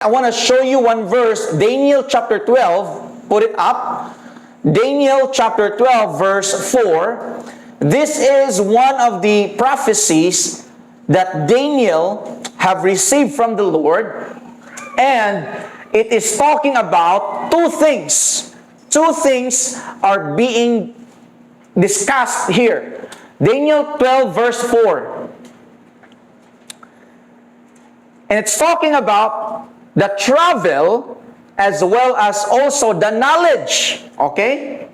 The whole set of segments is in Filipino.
I want to show you one verse, Daniel chapter 12. Put it up. Daniel chapter 12, verse 4. This is one of the prophecies that Daniel have received from the Lord. And it is talking about two things. Two things are being discussed here. Daniel 12, verse 4. And it's talking about the travel as well as also the knowledge. Okay?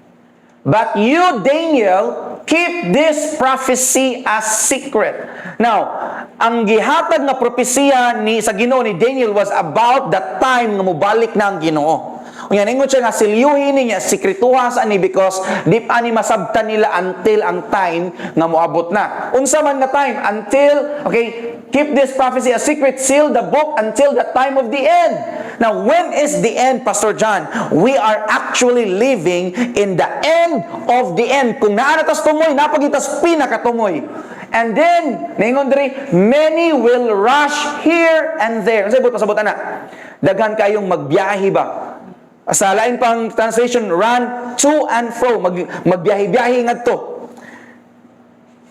But you, Daniel, keep this prophecy as secret. Now, ang gihatag na propesiya sa Ginoo ni Daniel was about the time nga mubalik na ang Ginoo. Unya ningon siya nga silyuhin niya sekretuhas ani because di pa ni masabtan nila until ang time nga moabot na. Unsa man nga time until, okay, keep this prophecy a secret, seal the book until the time of the end. Now, when is the end, Pastor John? We are actually living in the end of the end. Kung naanatas tumoy, napagitas pinakatumoy. And then, ningon diri, many will rush here and there. Ano sa buta na? Daghan kayong magbiyahe ba? Sa lain pang translation, run to and fro. Magbiyahe-biyahe nga to.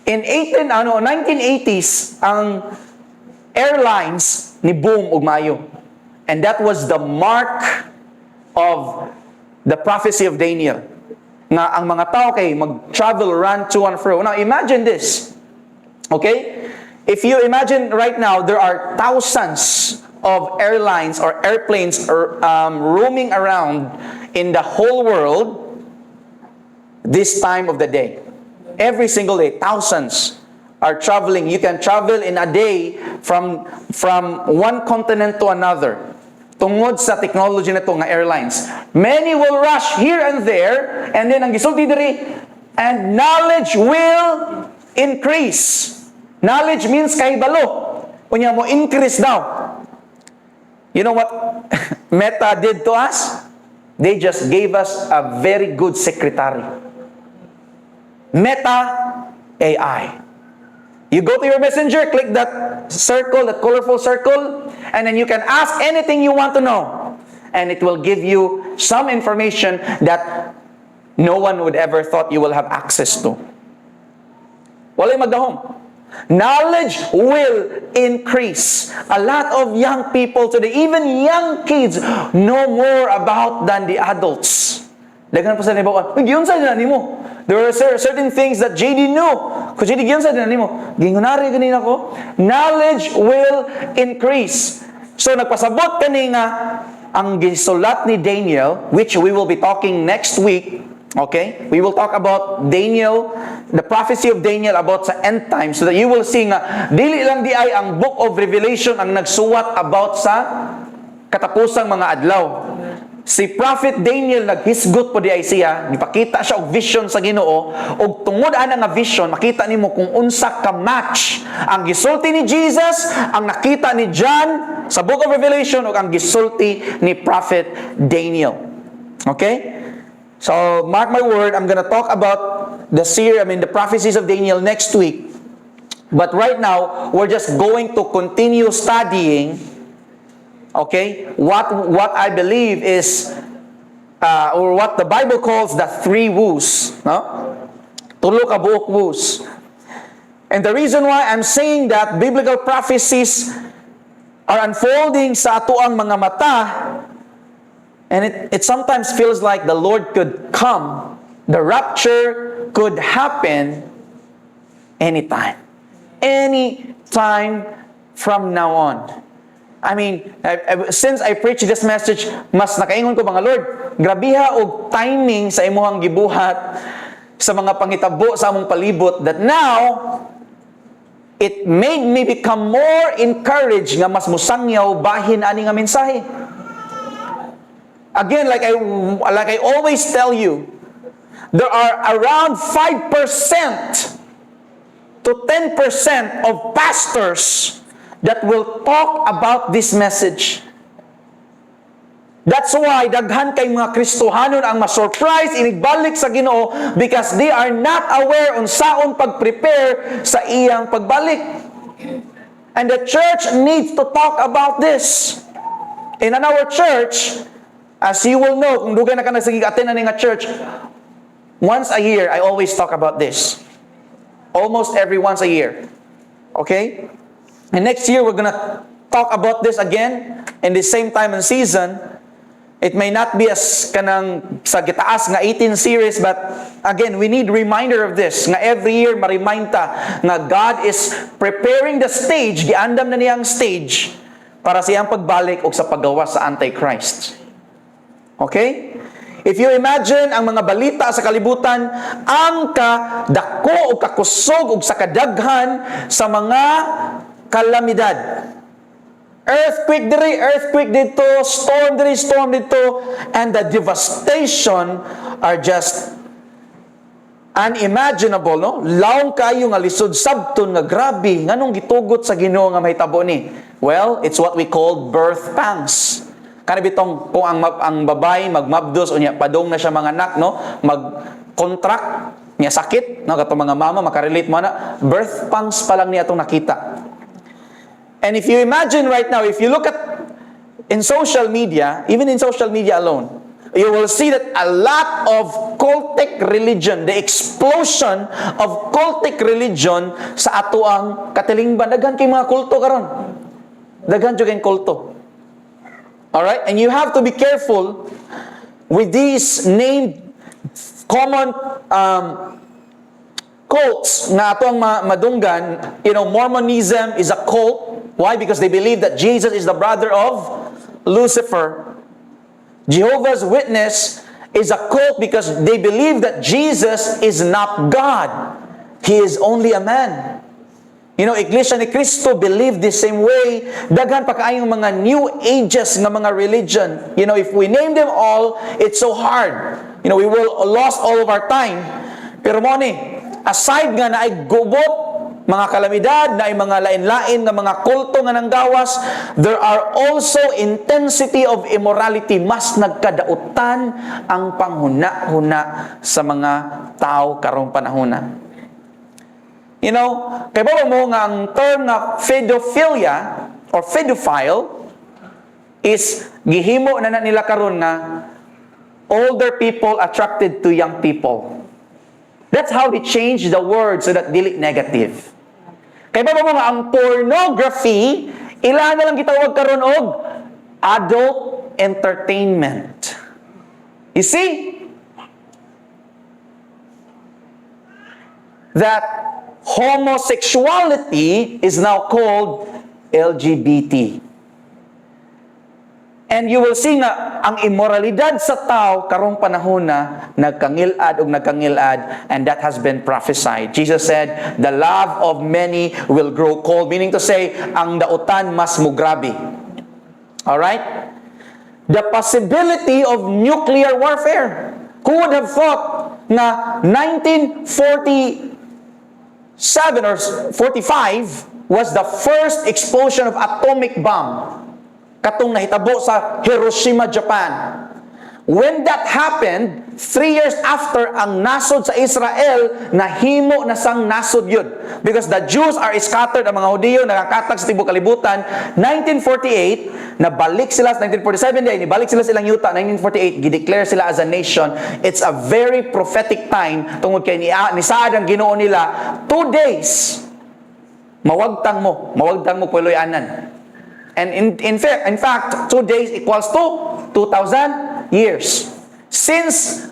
In 1980s, ang airlines ni boom ug maayo. And that was the mark of the prophecy of Daniel. Nga ang mga tao kay mag-travel, run to and fro. Now, imagine this. Okay? If you imagine right now, there are thousands of airlines or airplanes roaming around in the whole world this time of the day. Every single day, thousands are traveling. You can travel in a day from one continent to another. Tungod sa technology na to nga airlines. Many will rush here and there, and then ang gisulti diri, and knowledge will increase. Knowledge means kahibalo. Unya mo increase daw. You know what Meta did to us? They just gave us a very good secretary. Meta AI. You go to your messenger, click that circle, that colorful circle, and then you can ask anything you want to know. And it will give you some information that no one would ever thought you will have access to. Walay magdahom. Knowledge will increase. A lot of young people today, even young kids, know more about than the adults. Dagan pa sa nibawaan, giyon sa nimo. There are certain things that JD knew. Kung JD giyon sa nimo, gingunari ganina ko. Knowledge will increase. So nagpasabot kani nga ang gisulat ni Daniel, which we will be talking next week. Okay? We will talk about Daniel, the prophecy of Daniel about sa end time, so that you will see nga dili lang di ay ang book of Revelation ang nagsuwat about sa katapusang mga adlaw. Si Prophet Daniel naghisgot po di ay siya, gipakita siya og vision sa Ginoo, og tungod ana nga vision makita nimo kung unsa ka match ang gisulti ni Jesus, ang nakita ni John sa book of Revelation ug ang gisulti ni Prophet Daniel. Okay? So, mark my word, I'm gonna talk about the prophecies of Daniel next week. But right now, we're just going to continue studying, okay, what I believe is, or what the Bible calls the three woos, no? Tulo ka buok woos. And the reason why I'm saying that biblical prophecies are unfolding sa atoang mga mata, and it sometimes feels like the Lord could come, the rapture could happen anytime. Anytime from now on. I mean, since I preached this message, mas nakaingon ko mga Lord, grabiha og timing sa imuhang gibuhat sa mga pangitabo sa among palibot that now it made me become more encouraged nga mas musangyaw bahin ani nga mensahe. Again, like I always tell you, there are around 5% to 10% of pastors that will talk about this message. That's why daghan kay mga Kristohanon ang ma-surprise inigbalik sa Ginoo because they are not aware on saon pag-prepare sa iyang pagbalik. And the church needs to talk about this. in our church, as you will know, kung dugay na ka nag-attend na nga church, once a year, I always talk about this. Almost every once a year. Okay? And next year, we're gonna talk about this again in the same time and season. It may not be as kanang sa gitaas nga 18 series, but again, we need reminder of this. Nga every year, ma-remind ta nga God is preparing the stage, giandam na niyang stage para siyang pagbalik o sa paggawa sa Antichrist. Okay? If you imagine ang mga balita sa kalibutan, ang kadako o kakusog o sa kadaghan sa mga kalamidad. Earthquake diri, earthquake dito, storm diri, storm dito, and the devastation are just unimaginable, no? Laong kayo nga lisod sabton nga grabe, nganong gitugot sa Ginoo nga mahitabo ni? Well, it's what we call birth pangs. Kana bitong kung ang babae magmabdos o niya padong na siya mga anak, no? Mag-contract niya sakit, no? Katong mga mama makarelate mo na, birth pangs pa lang niya itong nakita. And if you imagine right now, if you look at in social media, even in social media alone, you will see that a lot of cultic religion, the explosion of cultic religion sa ato ang katilingban. Daghan kay mga kulto karon. Daghan jud kay kulto. Alright? And you have to be careful with these named common cults na ato ang madunggan. You know, Mormonism is a cult. Why? Because they believe that Jesus is the brother of Lucifer. Jehovah's Witness is a cult because they believe that Jesus is not God. He is only a man. You know, Iglesia ni Cristo believe the same way. Daghan pa kaayong mga New Ages nga mga religion. You know, if we name them all, it's so hard. You know, we will lost all of our time. Pero mo ni, aside nga na ay gubot, mga kalamidad, na ay mga lain-lain na mga kulto nga nanggawas, there are also intensity of immorality. Mas nagkadautan ang panghuna-huna sa mga tao karong panahona. You know, kay ba mo nga ang term na pedophilia or pedophile is gihimo na nila karon nga older people attracted to young people. That's how they change the word so that dili negative. Kaya ba mo nga ang pornography, ilan na lang gitawag karon og adult entertainment. You see? That homosexuality is now called LGBT. And you will see nga ang immoralidad sa tao karong panahon na nagkangilad ug nagkangilad, and that has been prophesied. Jesus said, the love of many will grow cold, meaning to say, ang dautan mas mugrabe. All right? The possibility of nuclear warfare. Who would have thought na 1947 or 45 was the first explosion of atomic bomb katong nahitabo sa Hiroshima, Japan. When that happened, 3 years after, ang nasod sa Israel, nahimo na sang nasod yun. Because the Jews are scattered, ang mga Hudiyo, nakakatag sa tibok kalibutan. 1948, nabalik sila sa 1947 day, nibalik sila silang yuta. 1948, gideclare sila as a nation. It's a very prophetic time tungod kay ni Saad ang Ginoo nila. 2 days, mawagtang mo puloy-anan. And in fact, 2 days equals to 2,000 years. Since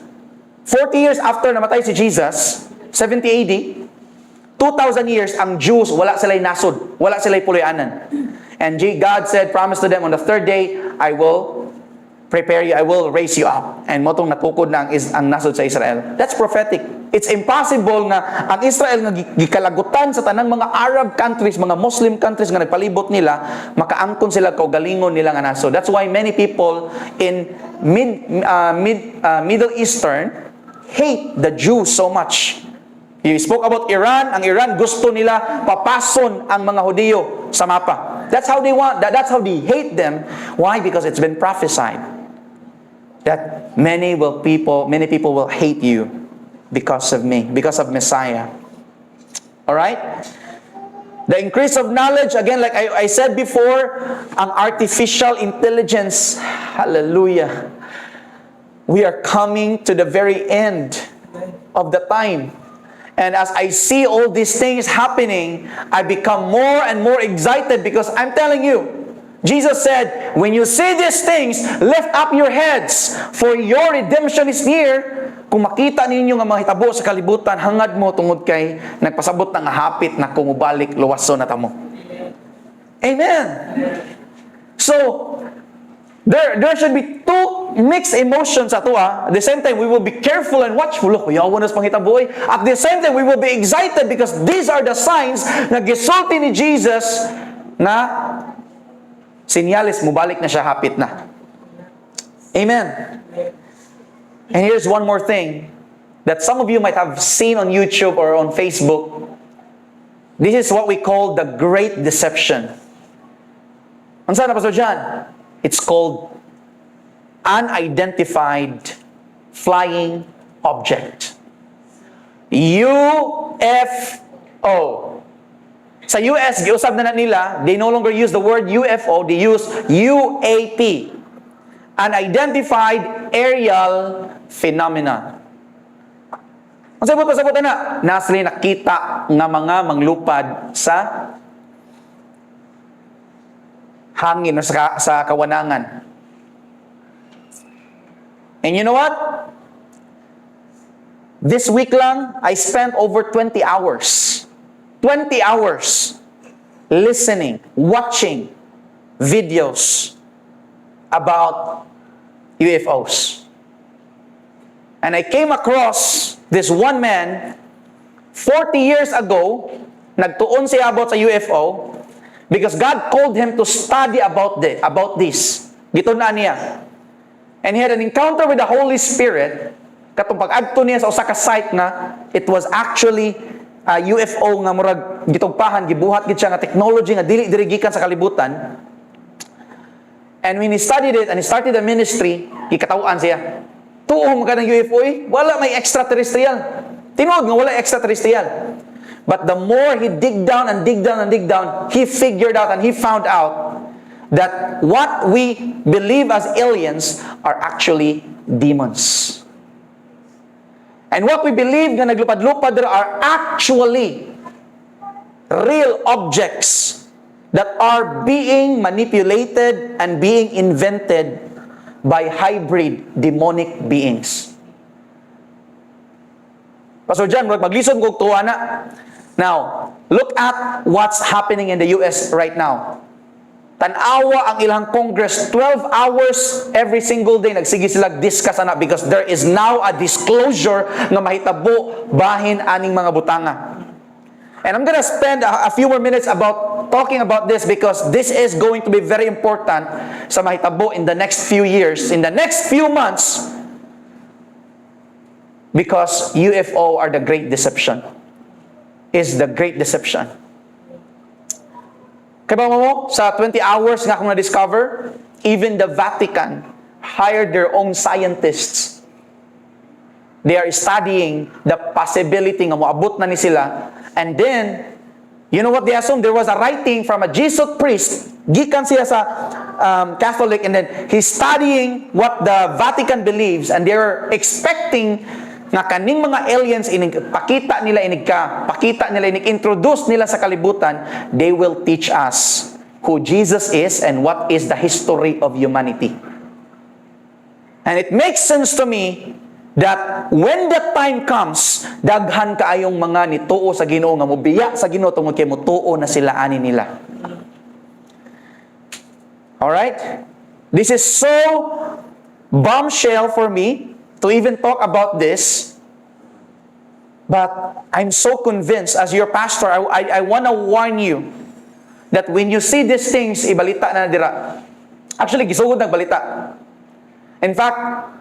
40 years after namatay si Jesus, 70 AD, 2,000 years, ang Jews, wala sila'y nasod, wala sila'y puloy-anan. And God said, promised to them, on the 3rd day, I will prepare you, I will raise you up. And motong natukod na ang nasod sa Israel. That's prophetic. It's impossible nga ang Israel nga gikalagutan sa tanang mga Arab countries, mga Muslim countries nga nagpalibot nila, makaangkon sila kaugalingon nila nga nasod. That's why many people in Middle Eastern hate the Jews so much. You spoke about Iran. Ang Iran gusto nila papason ang mga Hudiyo sa mapa. That's how they want. That's how they hate them. Why? Because it's been prophesied that many people will hate you because of me, because of Messiah. All right? The increase of knowledge, again, like I said before, ang artificial intelligence, hallelujah. We are coming to the very end of the time. And as I see all these things happening, I become more and more excited because I'm telling you, Jesus said, when you see these things, lift up your heads, for your redemption is near. Kung makita ninyo nga mahitabo sa kalibutan, hangad mo tungod kay nagpasabot na nga hapit na kumubalik luwaso na tamo. Amen. So, there should be two mixed emotions ato. At the same time, we will be careful and watchful. Look, yawan nas panghitaboy. At the same time, we will be excited because these are the signs na gisulti ni Jesus na sinyalis mubalik na siya, hapit na. Amen. And here's one more thing that some of you might have seen on YouTube or on Facebook. This is what we call the Great Deception. Ano saan na, Pastor John? It's called unidentified flying object. UFO. Sa US, giusab na nila, they no longer use the word UFO, they use UAP. Unidentified aerial phenomenon. Ang sabot na, nasli nakita nga mga manglupad sa hangin o sa kawanangan. And you know what? This week lang, I spent over 20 hours. 20 hours listening, watching videos about UFOs. And I came across this one man, 40 years ago, nagtuon siya about sa UFO, because God called him to study about this. Gitun-an niya. And he had an encounter with the Holy Spirit, katong pag-adto niya sa usa ka site na it was actually UFO nga murag gitugpahan, gibuhat gid siya nga technology nga dili diri gikan sa kalibutan. And when he studied it and he started the ministry, gikatawan siya. Tuong ka ng UFO, wala may extraterrestrial. Tinuod nga wala extraterrestrial. But the more he dig down and dig down and dig down, he figured out and he found out that what we believe as aliens are actually demons. And what we believe na naglupad-lupad are actually real objects that are being manipulated and being invented by hybrid demonic beings. Pastor John, maglisod ko tuwa na. Now, look at what's happening in the US right now. Tanawa ang ilang Congress, 12 hours every single day, nagsige sila discuss na because there is now a disclosure nga mahitabo bahin aning mga butanga. And I'm gonna spend a few more minutes talking about this because this is going to be very important sa mahitabo in the next few years, in the next few months, because UFO are the great deception. Is the great deception. Kaya mo, sa 20 hours nga akong na-discover, even the Vatican hired their own scientists. They are studying the possibility nga moabot na ni sila. And then, you know what they assumed? There was a writing from a Jesuit priest. Gikan siya sa Catholic, and then he's studying what the Vatican believes, and they're expecting nga kaning mga aliens pakita nila introduce nila sa kalibutan, they will teach us who Jesus is and what is the history of humanity. And it makes sense to me that when the time comes, daghan kaayong mga nituo sa Ginoo nga mobiya sa Ginoo tungod kay motuo na sila ani nila. All right? This is so bombshell for me to even talk about this. But I'm so convinced, as your pastor, I want to warn you that when you see these things, ibalita na dira. Actually, gisugod nagbalita. In fact,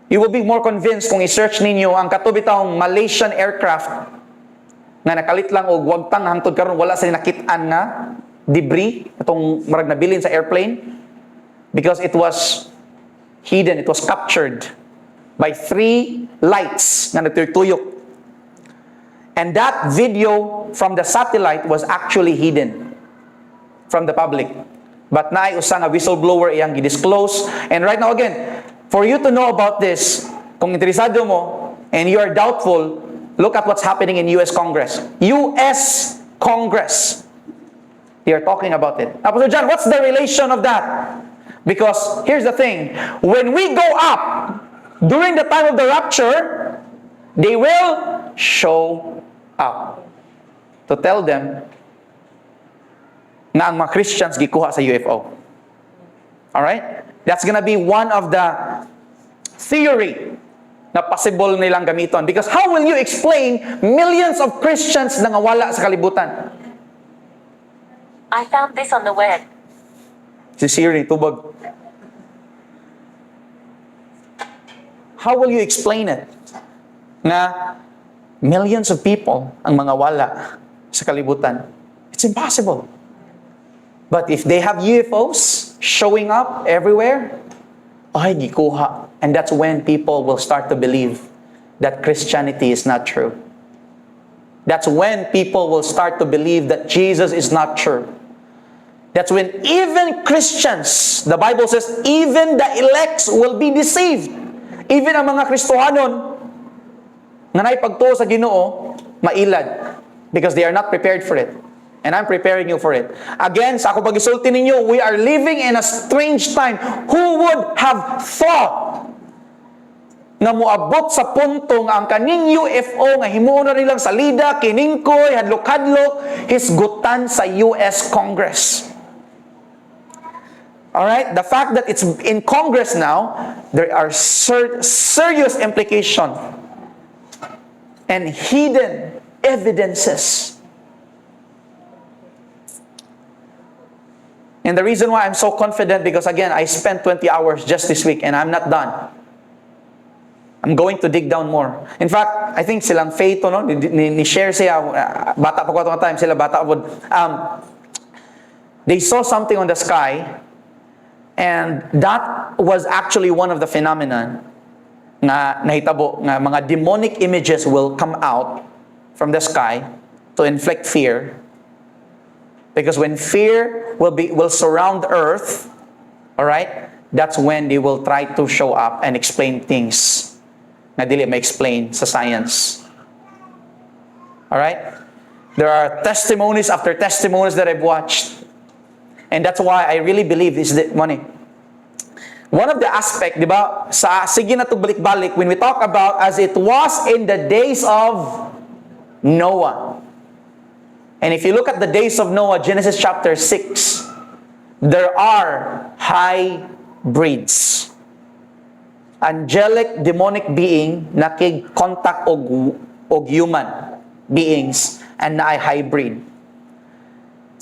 you will be more convinced kung i-search ninyo ang katubitahong Malaysian aircraft nga nakalit lang og wagtang hangtod karon wala sa nakitaan na debris itong marag nabilin sa airplane because it was hidden, it was captured by 3 lights na nagtuyok. And that video from the satellite was actually hidden from the public. But naay usa nga whistleblower iyang gidisclose. And right now again, for you to know about this, kung interesado mo, and you are doubtful, look at what's happening in U.S. Congress. U.S. Congress. They are talking about it. Apostle John, what's the relation of that? Because here's the thing. When we go up, during the time of the rapture, they will show up to tell them na ang mga Christians gikuha sa UFO. Alright? That's gonna be one of the theory na possible nilang gamiton. Because how will you explain millions of Christians na nawala sa kalibutan? I found this on the web. Si Siri, tubag. How will you explain it? Na millions of people ang mga wala sa kalibutan. It's impossible. But if they have UFOs showing up everywhere, ay, gikuha. And that's when people will start to believe that Christianity is not true. That's when people will start to believe that Jesus is not true. That's when even Christians, the Bible says, even the elects will be deceived. Even ang mga Kristohanon nga naipagtuo sa Ginoo, mailad. Because they are not prepared for it. And I'm preparing you for it. Again, sa ako pag-isulti ninyo, we are living in a strange time. Who would have thought nga moabot sa punto nga ang kaning UFO nga himuon na nilang salida, kiningkoy, hadlok-hadlok, hisgutan sa US Congress. Alright? The fact that it's in Congress now, there are serious implications and hidden evidences. And the reason why I'm so confident, because again, I spent 20 hours just this week and I'm not done. I'm going to dig down more. In fact, I think silang Faith, no? Ni-share siya, bata pa ko itong time, sila bata po. They saw something on the sky, and that was actually one of the phenomenon na nahitabo, nga mga demonic images will come out from the sky to inflict fear. Because when fear will surround the earth, all right, that's when they will try to show up and explain things na dili ma-explain sa science. All right? There are testimonies after testimonies that I've watched. And that's why I really believe this is the money. One of the aspect, di ba, sa sige na to balik-balik, when we talk about as it was in the days of Noah. And if you look at the days of Noah, Genesis chapter 6, there are hybrids. Angelic, demonic being nakig-contact og human beings and na ay hybrid.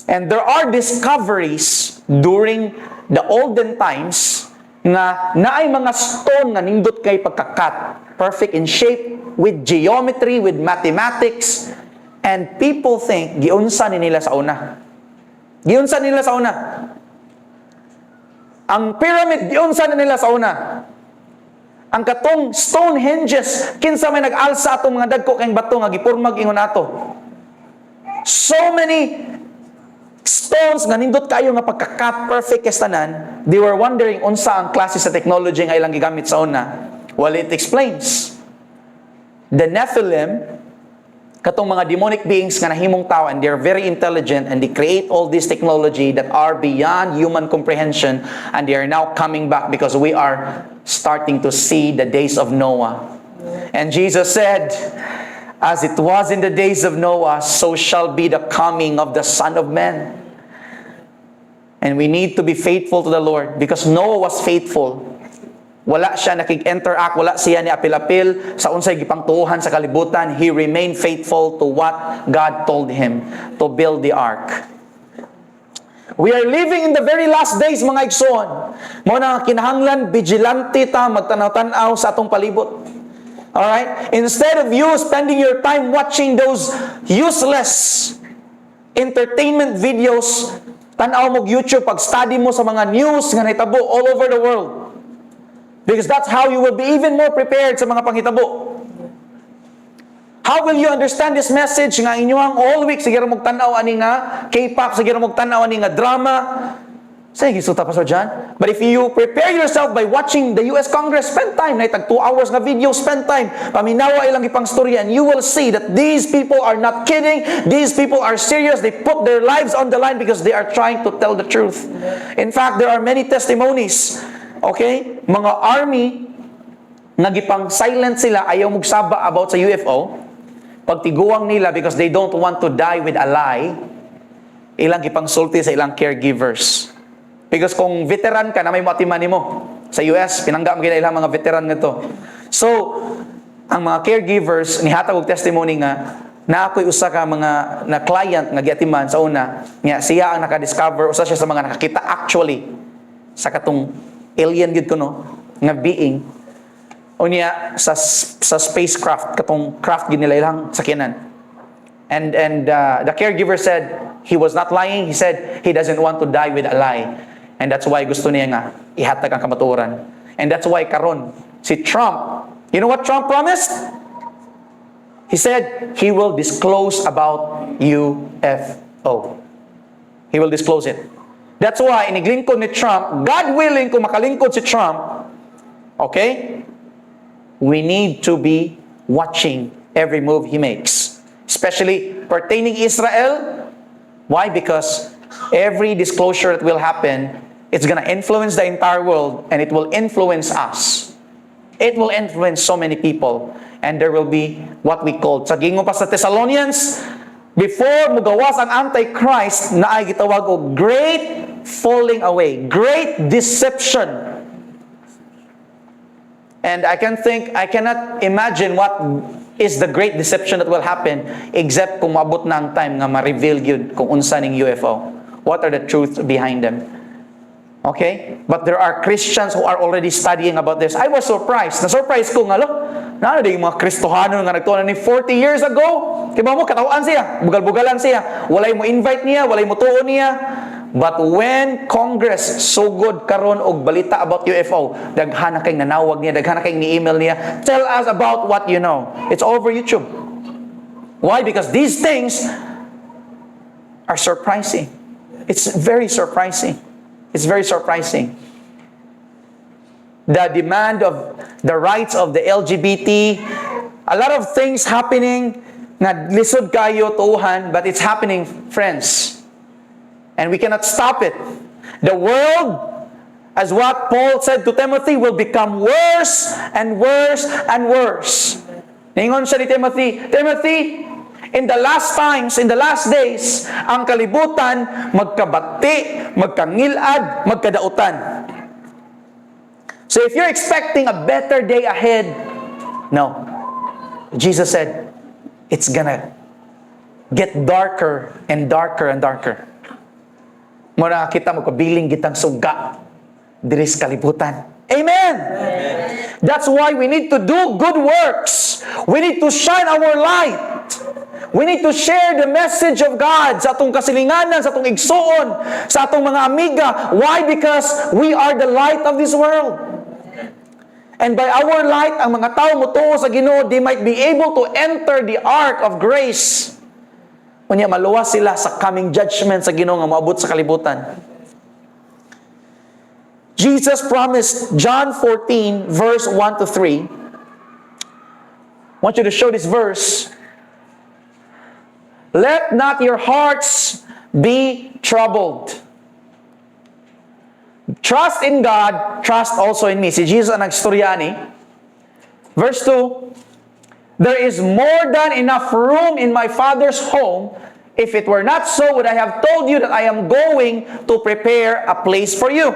And there are discoveries during the olden times nga naay mga stone nga nindot kay pagkakat, perfect in shape, with geometry, with mathematics, and people think giunsa ni nila sa una. Giunsa nila sa una. Ang pyramid giunsa ni nila sa una. Ang katong Stonehenges, kinsa may nag-alsa atong mga dagko kayong bato nga gipurmag ingon ato. So many stones nga nindot kayo nga pagka-cut perfect kastanan, they were wondering unsa ang klase sa technology nga ilang gigamit sa una. Well, it explains. The Nephilim, katong mga demonic beings nga nahimong tao, and they're very intelligent and they create all this technology that are beyond human comprehension, and they are now coming back because we are starting to see the days of Noah. And Jesus said, as it was in the days of Noah, so shall be the coming of the Son of Man. And we need to be faithful to the Lord because Noah was faithful. Wala siya nakig-interact, wala siya ni apil-apil sa unsay gipangtuohan sa kalibutan. He remained faithful to what God told him to build the ark. We are living in the very last days, mga igsoon. Mo na kinahanglan vigilante ta magtanaw-tanaw sa atong palibot. Alright? Instead of you spending your time watching those useless entertainment videos, tanaw mo YouTube, pag-study mo sa mga news nga nahitabo all over the world. Because that's how you will be even more prepared sa mga panghitabo. How will you understand this message nga inyong all week sige ra mog tan-aw ani nga K-pop, sige ra mog tan-aw ani nga drama? Sige, suta Pastor John. But if you prepare yourself by watching the US Congress, spend time, na tag 2 hours nga video, spend time, paminawa ilang ipang storya, and you will see that these people are not kidding, these people are serious, they put their lives on the line because they are trying to tell the truth. In fact, there are many testimonies, okay? Mga army, nagipang silent sila, ayaw mugsaba about sa UFO, pagtiguang nila because they don't want to die with a lie, ilang ipang sulti sa ilang caregivers. Because kung veteran ka na may matimani mo sa US, pinangga mo ilang mga veteran nito. So, ang mga caregivers nihatag og testimony nga na ako'y usa ka mga na client nga giatiman sa una, nga siya ang naka-discover, usa siya sa mga nakakita actually sa katong alien gid kuno nga being o niya sa spacecraft, katong craft gid nila ilang sakyanan. And the caregiver said he was not lying. He said he doesn't want to die with a lie. And that's why gusto niya nga ihatag ang kamatuoran. And that's why karon si Trump, you know what Trump promised? He said he will disclose about UFO. He will disclose it. That's why iniglingkod ni Trump, God willing kung makalingkod si Trump, okay? We need to be watching every move he makes. Especially pertaining Israel. Why? Because every disclosure that will happen, it's gonna influence the entire world and it will influence us. It will influence so many people. And there will be what we call, sa gingon pa sa Thessalonians, before mugawas ang Antichrist, na ay gitawag og great falling away, great deception. And I cannot imagine what is the great deception that will happen except kung maabot na ang time nga ma-reveal yun kung unsa ning UFO. What are the truths behind them? Okay? But there are Christians who are already studying about this. I was surprised. Na-surprise ko nga, na yung mga Kristohano nga nagtuon ni 40 years ago. Kaya mo, katawan siya. Bugal-bugalan siya. Walay mo invite niya, walay mo tuon niya. But when Congress so good karon og balita about UFO, daghan na kay nanawag niya, daghan na kay ni-email niya, tell us about what you know. It's all over YouTube. Why? Because these things are surprising. It's very surprising. It's very surprising. The demand of the rights of the LGBT, a lot of things happening na lisod kayo tuuhan, but it's happening, friends. And we cannot stop it. The world, as what Paul said to Timothy, will become worse and worse and worse. Ningon siya ni Timothy, Timothy, in the last times, in the last days, ang kalibutan magkabati, magkangilad, magkadautan. So if you're expecting a better day ahead, no. Jesus said, it's gonna get darker and darker and darker. Muna kita magkabiling gitang suga diris kalibutan. Amen. Amen. That's why we need to do good works. We need to shine our light. We need to share the message of God sa atong kasilinganan, sa atong igsuon, sa atong mga amiga. Why? Because we are the light of this world. And by our light, ang mga tao mutuo sa Ginoo, they might be able to enter the ark of grace. Unya maluwas sila sa coming judgment sa Ginoo nga moabot sa kalibutan. Jesus promised, John 14, verse 1 to 3. I want you to show this verse. Let not your hearts be troubled. Trust in God, trust also in me. Si Jesus ang nagstoryani. Verse 2, there is more than enough room in my Father's home. If it were not so, would I have told you that I am going to prepare a place for you?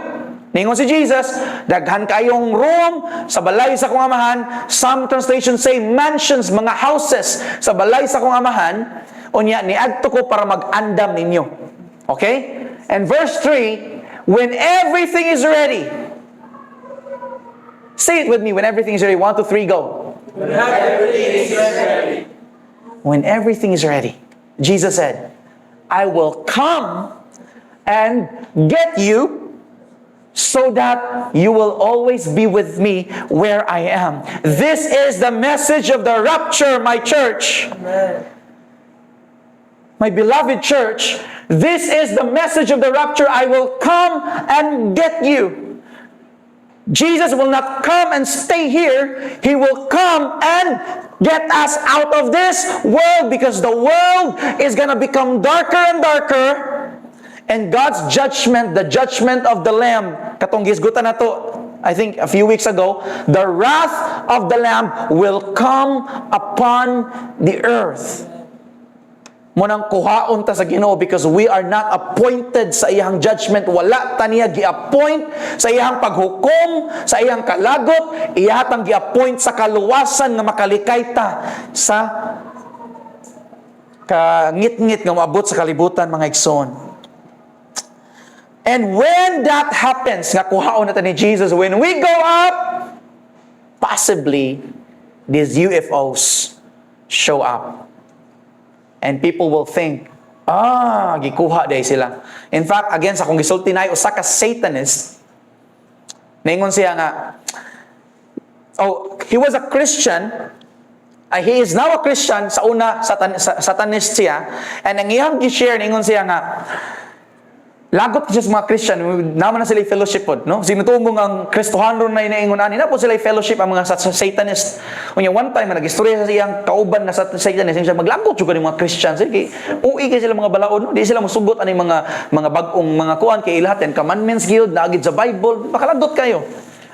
Ningon si Jesus, daghan kayong room sa balay sa kong amahan. Some translations say mansions, mga houses sa balay sa kong amahan. Unya, niadto ko para mag-andam ninyo. Okay? And verse 3, when everything is ready. Say it with me, when everything is ready. 1, 2, 3, go. When everything is ready. When everything is ready. Jesus said, I will come and get you so that you will always be with me where I am. This is the message of the rapture, my church. My beloved church, this is the message of the rapture. I will come and get you. Jesus will not come and stay here. He will come and get us out of this world, because the world is going to become darker and darker. And God's judgment, the judgment of the Lamb, katong gisgutan na to, I think a few weeks ago, the wrath of the Lamb will come upon the earth. Munang kuhaon ta sa Ginoo, because we are not appointed sa iyang judgment. Wala ta niya gi-appoint sa iyang paghukom, sa iyang kalagot. Ihatang gi-appoint sa kaluwasan nga makalikay ta sa kangit-ngit nga maabot sa kalibutan, mga igsoon. And when that happens, nga kuhaon natin ni Jesus, when we go up, possibly these UFOs show up. And people will think, gikuha day sila. In fact, again, sa kung gisulti na usa ka Satanist, naingon siya nga, he was a Christian, he is now a Christian, sa una, Satanist siya, and ang iyang gi-share, naingon siya nga, lagot siya sa mga Christian, naman na sila fellowship pod, no? Sinutumbong ang Kristohanon na inaingon ani, na po sila fellowship ang mga Satanist. Unya one time nag-istorya sa iyang kauban na Satanist, siya maglagot juga ng mga Christians. Kay uwi kay sila mga balaod, no? Di sila mosugot ani mga bagong mga kuan kay ilahaten commandments gyud naagid sa Bible, makalagot kayo.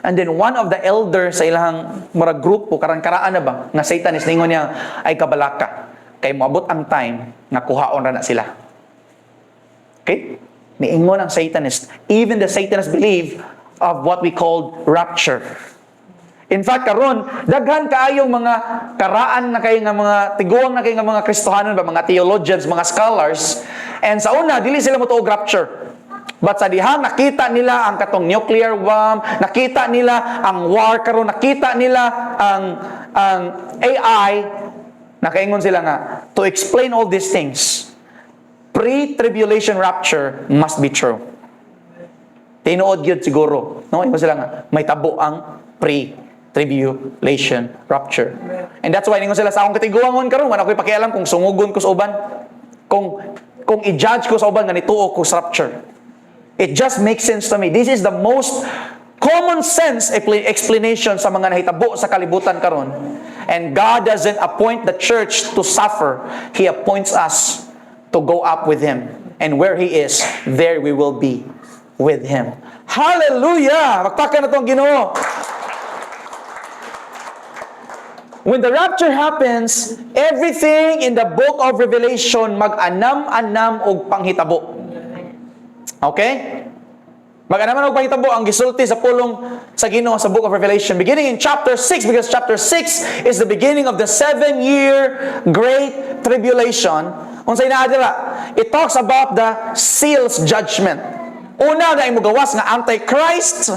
And then one of the elders sa ilang mga grupo, karang-karaan na ba, nga Satanist, ningon niya, ay kabalaka. Kay moabot ang time nga kuhaon ra na sila. Okay? Niingon ang Satanist. Even the Satanists believe of what we call rapture. In fact, karon daghan kaayong mga karaan na kay nga mga tiguang na kay nga mga Kristohanon ba, mga theologians, mga scholars, and sa una dili sila motuog rapture. But sa diha nakita nila ang katong nuclear bomb, nakita nila ang war karon, nakita nila ang AI, nakaingon sila nga to explain all these things. Pre-tribulation rapture must be true. Tinuod yun siguro. No? Imo sila nga, may tabo ang pre-tribulation rapture. And that's why, ningon sila sa akong katiguangon karon, wala ko'y pakialam kung sungugon ko sa uban, kung i-judge ko sa uban, ganituo ko sa rapture. It just makes sense to me. This is the most common sense explanation sa mga nahitabo sa kalibutan karon. And God doesn't appoint the church to suffer. He appoints us to go up with Him. And where He is, there we will be with Him. Hallelujah! Magpaka na itong Ginoo. When the rapture happens, everything in the book of Revelation mag-anam-anam og panghitabo. Okay? Mag-anam-anam og panghitabo ang gisulti sa pulong sa Ginoo sa book of Revelation. Beginning in chapter 6, because chapter 6 is the beginning of the 7-year Great Tribulation. Unsay naa dira? It talks about the seals judgment. Una na imugawas nga Antichrist.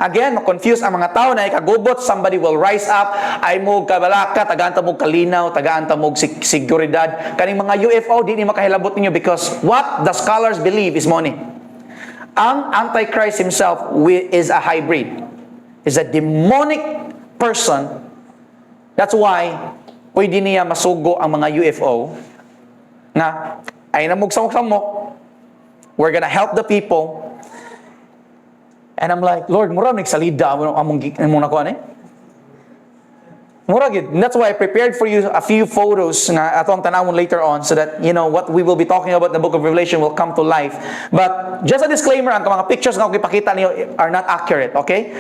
Again, ma-confuse ang mga tao na ikagubot, somebody will rise up, ay mo kabalaka, tagaan ta mo kalinaw, tagaan ta mo seguridad. Kaning mga UFO, di ni makahilabot ninyo because what the scholars believe is money. Ang Antichrist himself is a hybrid. Is a demonic person. That's why, pwede niya masugo ang mga UFO na ay namog samok-samok, we're gonna help the people. And I'm like, Lord, mura nagsalida among nakuha mura gid. That's why I prepared for you a few photos nga ato ang tanawon later on, so that you know what we will be talking about in the book of Revelation will come to life. But just a disclaimer, ang mga pictures nga ipakita niyo are not accurate, okay?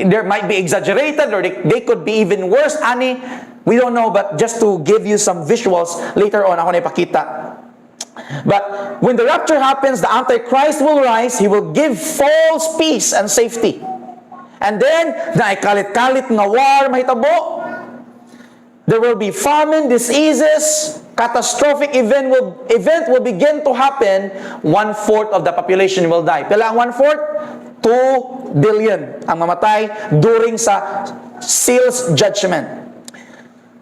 There might be exaggerated or they could be even worse, ani. We don't know, but just to give you some visuals later on, ako na ipakita. But when the rapture happens, the Antichrist will rise. He will give false peace and safety. And then, naikalit-kalit nga war, mahitabo. There will be famine, diseases, catastrophic event will begin to happen. 1/4 of the population will die. Pila ang 1/4? 2 billion ang mamatay during sa seals judgment.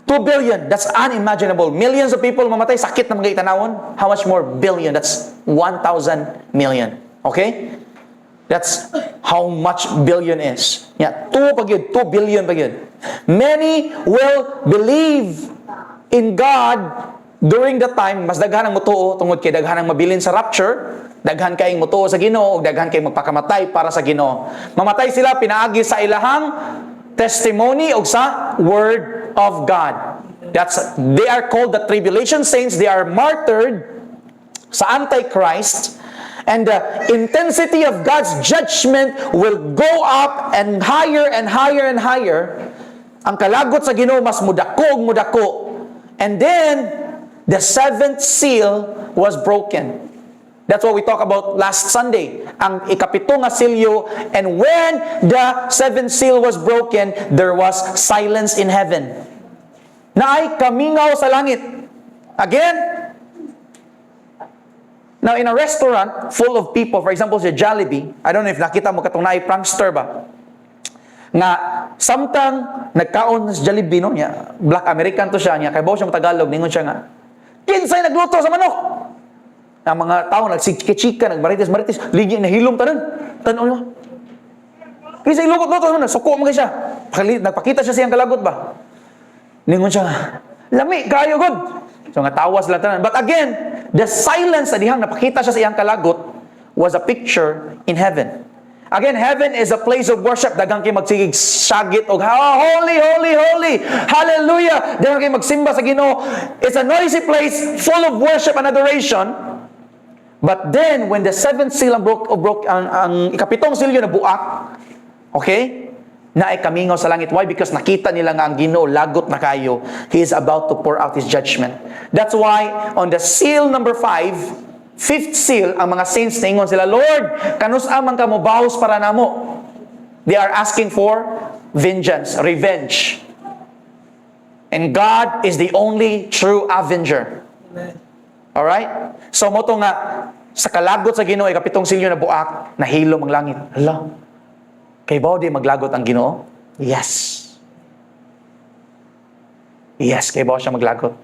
2 billion, that's unimaginable. Millions of people mamatay, sakit na mga itanawon. How much more billion? That's 1,000 million. Okay? That's how much billion is. Yeah, 2 billion pa yun. Many will believe in God during the time, mas daghan ang mutuo tungod kay daghan ang mabilin sa rapture, daghan kayong mutuo sa Ginoo, ug daghan kayong magpakamatay para sa Ginoo. Mamatay sila pinaagi sa ilahang testimony ug sa word of God. They are called the tribulation saints. They are martyred sa Antichrist. And the intensity of God's judgment will go up and higher and higher and higher. Ang kalagot sa Ginoo mas mudako ug mudako. And then the 7th seal was broken. That's what we talked about last Sunday. Ang ikapito nga silyo, and when the 7th seal was broken, there was silence in heaven. Naay kamingaw sa langit. Again, now, in a restaurant full of people, for example, sa Jollibee, I don't know if nakita mo katong naay prankster ba? Nga, samtang nagkaon sa Jollibee, no? Niya, Black American to siya, niya, kay bawa siya Tagalog, ningon siya nga, kinsay nagluto sa manok? Ang mga tao, nagsikika, nagmarites, ligi, nahilom tanan. Tanon mo. Kinsay luto sa manok? Suko mo siya. Nagpakita siya siyang kalagot ba? Ningon siya nga, lami, kayo good. So nga tawas lang tanan. But again, the silence na dihang napakita siya sa iyang kalagot was a picture in heaven. Again, heaven is a place of worship. Daghang kay magsigig sagit og holy, holy, holy. Hallelujah. Daghang kay magsimba sa Ginoo. It's a noisy place full of worship and adoration. But then when the 7th seal ang ikapitong silyo na buak, okay? Na ay kamingaw sa langit. Why? Because nakita nila nga ang Ginoo lagot na kayo. He is about to pour out His judgment. That's why on the seal number 5, 5th seal, ang mga saints ningon sila, Lord, kanus amang ka mo bawas para namo. They are asking for vengeance, revenge. And God is the only true avenger. Alright? So mo to nga, sa kalagot sa Ginoo, ikapitong silyo na buak, nahilom ang langit. Hala, kay bao di maglagot ang Ginoo? Yes. Yes, kay bao siya maglagot.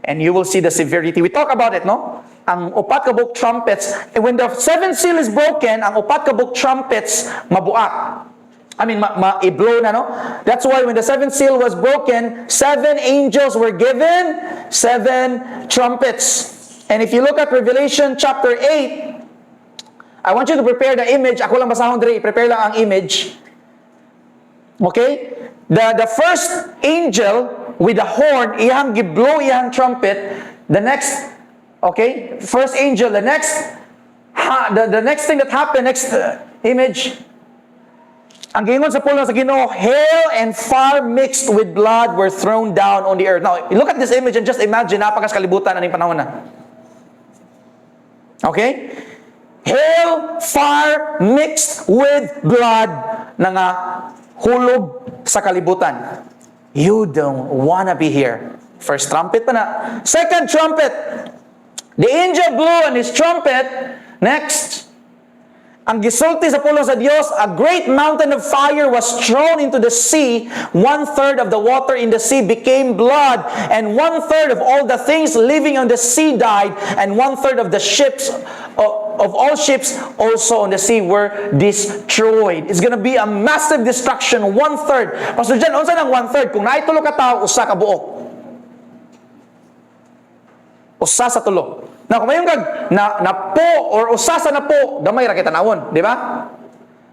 And you will see the severity. We talk about it, no? Ang upat ka buk trumpets, and when the 7th seal is broken, ang upat ka buk trumpets mabuak. Ma-blow na, no? That's why when the 7th seal was broken, 7 angels were given 7 trumpets. And if you look at Revelation chapter 8, I want you to prepare the image. Ako lang basahon diri, prepare lang ang image. Okay? The first angel with the horn, iyang giblow iyang trumpet. The next, okay? First angel, the next thing that happened, next image, ang gingon sa pulong sa Ginoo, hail and fire mixed with blood were thrown down on the earth. Now, look at this image and just imagine, napakas kalibutan aning panahon na. Okay? Hail, fire, mixed with blood na nga hulog sa kalibutan. You don't wanna be here. First trumpet pa na. Second trumpet. The angel blew on his trumpet. Next. Ang gisulti sa pulong sa Dios, a great mountain of fire was thrown into the sea. 1/3 of the water in the sea became blood, and 1/3 of all the things living on the sea died, and 1/3 of the ships of all ships also on the sea were destroyed. It's gonna be a massive destruction. 1/3. Pastor Jan, unsa nang 1/3? Kung naitulo ka tao, usa ka buok. Usa sa tulo. Na kung mayong kag na po or usa sa na po, gamay ra kita nawon, di ba?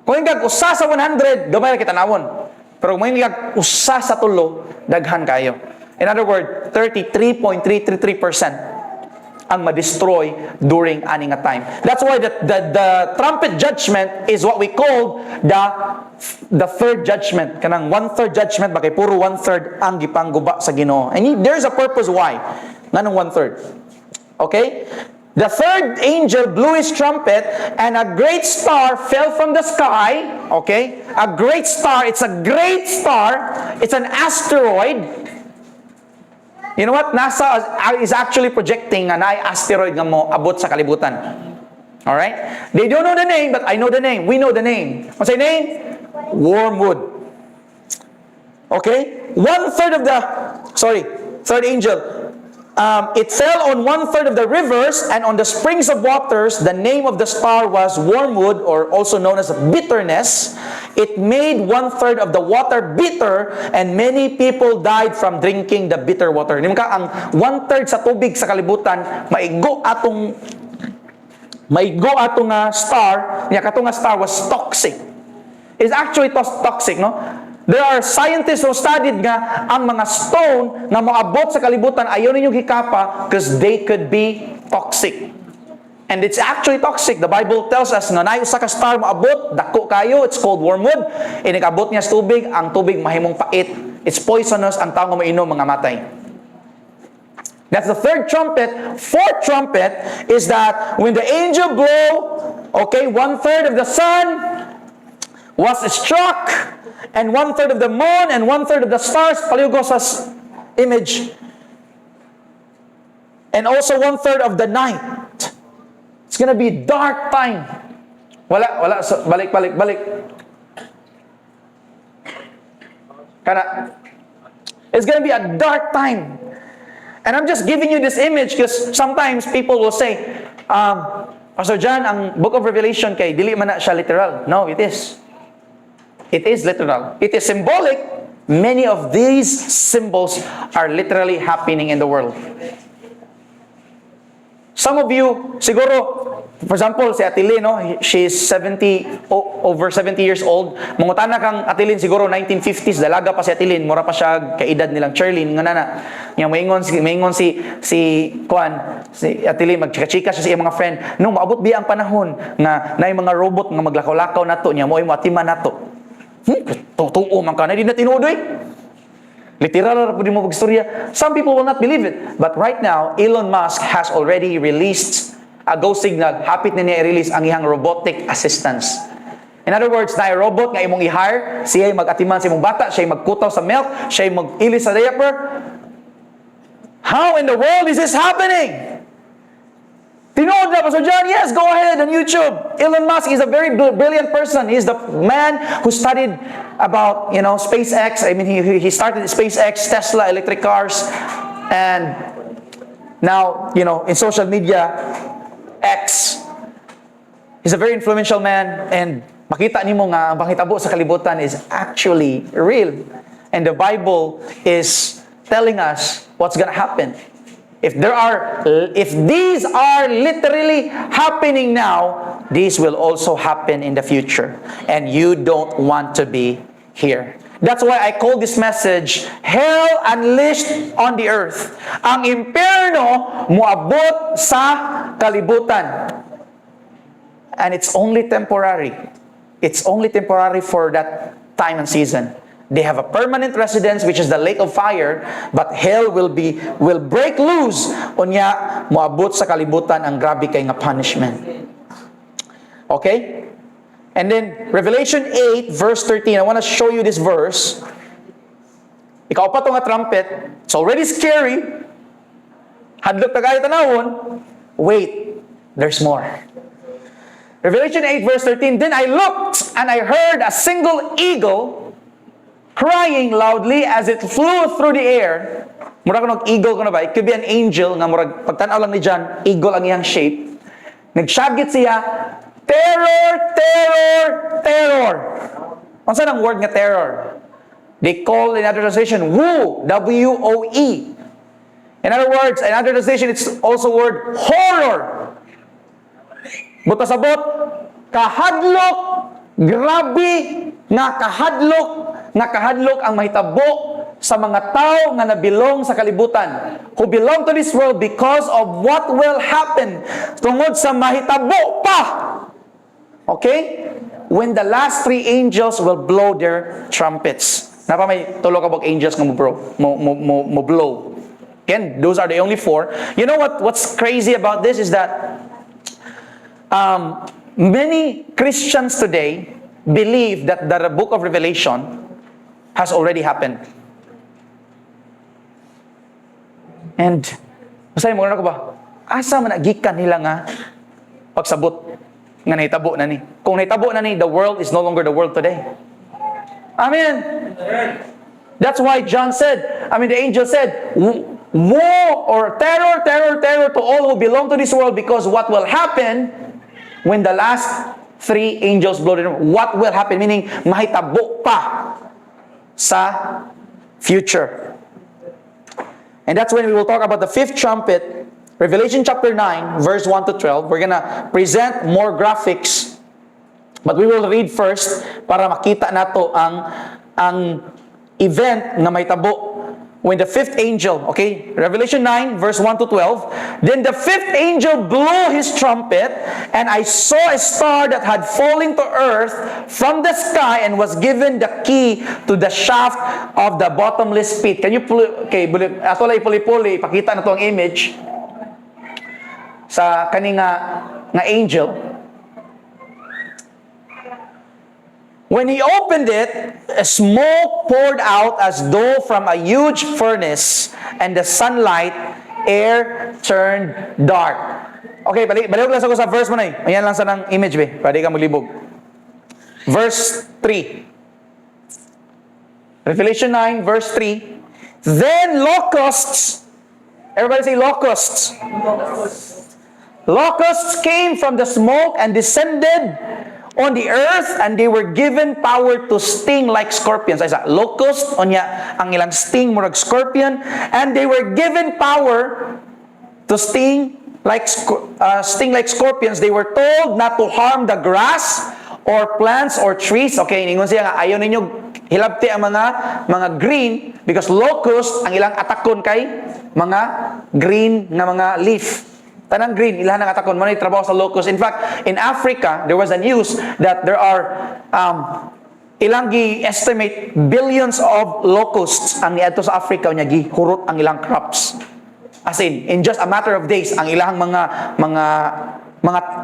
Kung mayong kag usa sa 100, gamay ra kita nawon. Pero kung mayong kag usa sa tulo, daghan kayo. In other words, 33.333% ang ma-destroy during ani nga time. That's why the trumpet judgment is what we call the third judgment. Kanang 1/3 judgment, bakay puro 1/3 ang gipangguba sa Ginoo. And there's a purpose why. Nganong 1/3? Okay? The third angel blew his trumpet, and a great star fell from the sky. Okay? A great star. It's a great star. It's an asteroid. You know what? NASA is actually projecting na asteroid nga mo abot sa kalibutan. Alright? They don't know the name, but I know the name. We know the name. What's the name? Wormwood. Okay? 1/3 of the... third angel. It fell on 1/3 of the rivers and on the springs of waters. The name of the star was wormwood, or also known as bitterness. It made 1/3 of the water bitter, and many people died from drinking the bitter water. Nimo ka, ang 1/3 sa tubig sa kalibutan, maigo atong star, niya katong nga star was toxic. It's actually toxic, no? There are scientists who studied nga ang mga stone na moabot sa kalibutan ayaw ninyong hikapa because they could be toxic. And it's actually toxic. The Bible tells us na naay usa ka star moabot, dako kayo, it's called wormwood. Inigabot niya sa tubig, ang tubig mahimong pait. It's poisonous, ang tao nga mainom mga matay. That's the third trumpet. Fourth trumpet is that when the angel blow, okay, 1/3 of the sun was struck, and 1/3 of the moon, and 1/3 of the stars, paliugos sa image, and also 1/3 of the night. It's gonna be dark time. Wala, so, balik. It's gonna be a dark time. And I'm just giving you this image because sometimes people will say, Pastor John, ang Book of Revelation kay dili man na siya literal. No, it is. It is literal. It is symbolic. Many of these symbols are literally happening in the world. Some of you, siguro, for example, si Atilin, no? She's over 70 years old. Mangutana kang Atilin, siguro 1950s, dalaga pa si Atilin, mura pa siya kaedad nilang Charlene, nga nana. Yang maingon si Atilin, magchika-chika siya sa iyang mga friend. Nung maabot biya ang panahon nga na mga robot nga maglakaw-lakaw nato niya, mo ay matiman nato. Totoo man ka na, di na tinuoy. Literal na po di mo pagstorya. Some people will not believe it. But right now, Elon Musk has already released a go signal. Hapit na niya i-release ang iyang robotic assistance. In other words, na robot nga imong i-hire, siya ay mag-atiman sa imong bata, siya ay magkutaw sa milk, siya ay mag-ilis sa diaper. How in the world is this happening? Tinood na, Pastor John? Yes, go ahead on YouTube. Elon Musk is a very brilliant person. He's the man who studied about, SpaceX. I mean, he started SpaceX, Tesla, electric cars, and now, in social media, X. He's a very influential man, and makita nimo nga ang panghitabo sa kalibutan is actually real. And the Bible is telling us what's gonna happen. If these are literally happening now, these will also happen in the future. And you don't want to be here. That's why I call this message, Hell Unleashed on the Earth. Ang impyerno muabot sa kalibutan. And it's only temporary. It's only temporary for that time and season. They have a permanent residence, which is the lake of fire, but hell will break loose. Unya, moabot sa kalibutan ang grabe kay nga punishment. Okay? And then, Revelation 8, verse 13. I want to show you this verse. Ikaw pa to nga trumpet. It's already scary. Hadlok na kayo tanawon. Wait, there's more. Revelation 8, verse 13. Then I looked, and I heard a single eagle crying loudly as it flew through the air. Murag nog eagle ko na ba? It could be an angel nga murag pagtanaw lang ni John, eagle ang iyang shape. Nagsyagit siya, terror, terror, terror. Ano saan ang word nga terror? They call in other translation woo, W-O-E. In other words, in other translation, it's also word horror. Buta sabot, kahadlok, grabe nga kahadlok ang mahitabo sa mga tao nga nabilong sa kalibutan, who belong to this world because of what will happen tungod sa mahitabo pa. Okay? When the last three angels will blow their trumpets. Napa may tulo ka bang angels nga mo blow. Again, those are the only four. You know what's crazy about this is that many Christians today believe that the book of Revelation has already happened. And, masaya mo na ko ba? Asa man nagikan nila nga pagsabot nga nahitabo na ni. Kung nahitabo na ni, the world is no longer the world today. Amen. That's why the angel said, woe or terror, terror, terror to all who belong to this world, because what will happen when the last three angels blow the trumpet? What will happen? Meaning, mahitabo pa sa future. And that's when we will talk about the fifth trumpet, Revelation chapter 9, verse 1 to 12. We're gonna present more graphics, but we will read first para makita nato ang event na may tabo when the fifth angel, okay, Revelation 9, verse 1 to 12, then the fifth angel blew his trumpet, and I saw a star that had fallen to earth from the sky and was given the key to the shaft of the bottomless pit. Can you okay, ato lang ipuli-puli, pakita na to ang image sa kani nga angel. When he opened it, smoke poured out as though from a huge furnace, and the sunlight, air turned dark. Okay, balik lang ako sa verse mo na eh. Ayan lang sa ng image be. Pwede ka maglibog. Verse 3. Revelation 9, verse 3. Then locusts, everybody say locusts. Locusts came from the smoke and descended on the earth, and they were given power to sting like scorpions. Ay sa locust onya ang ilang sting murag scorpion, and they were given power to sting like scorpions. They were told not to harm the grass or plants or trees. Okay, ningon siya nga ayaw ninyo hilabti ang mga green, because locust ang ilang atakon kay mga green nga mga leaf. Tanang green, ilahan ng atakon. Manay trabaho sa locust. In fact, in Africa, there was a news that there are ilang gi-estimate billions of locusts ang niadto sa Africa unya gihurot ang ilang crops. As in just a matter of days, ang ilang mga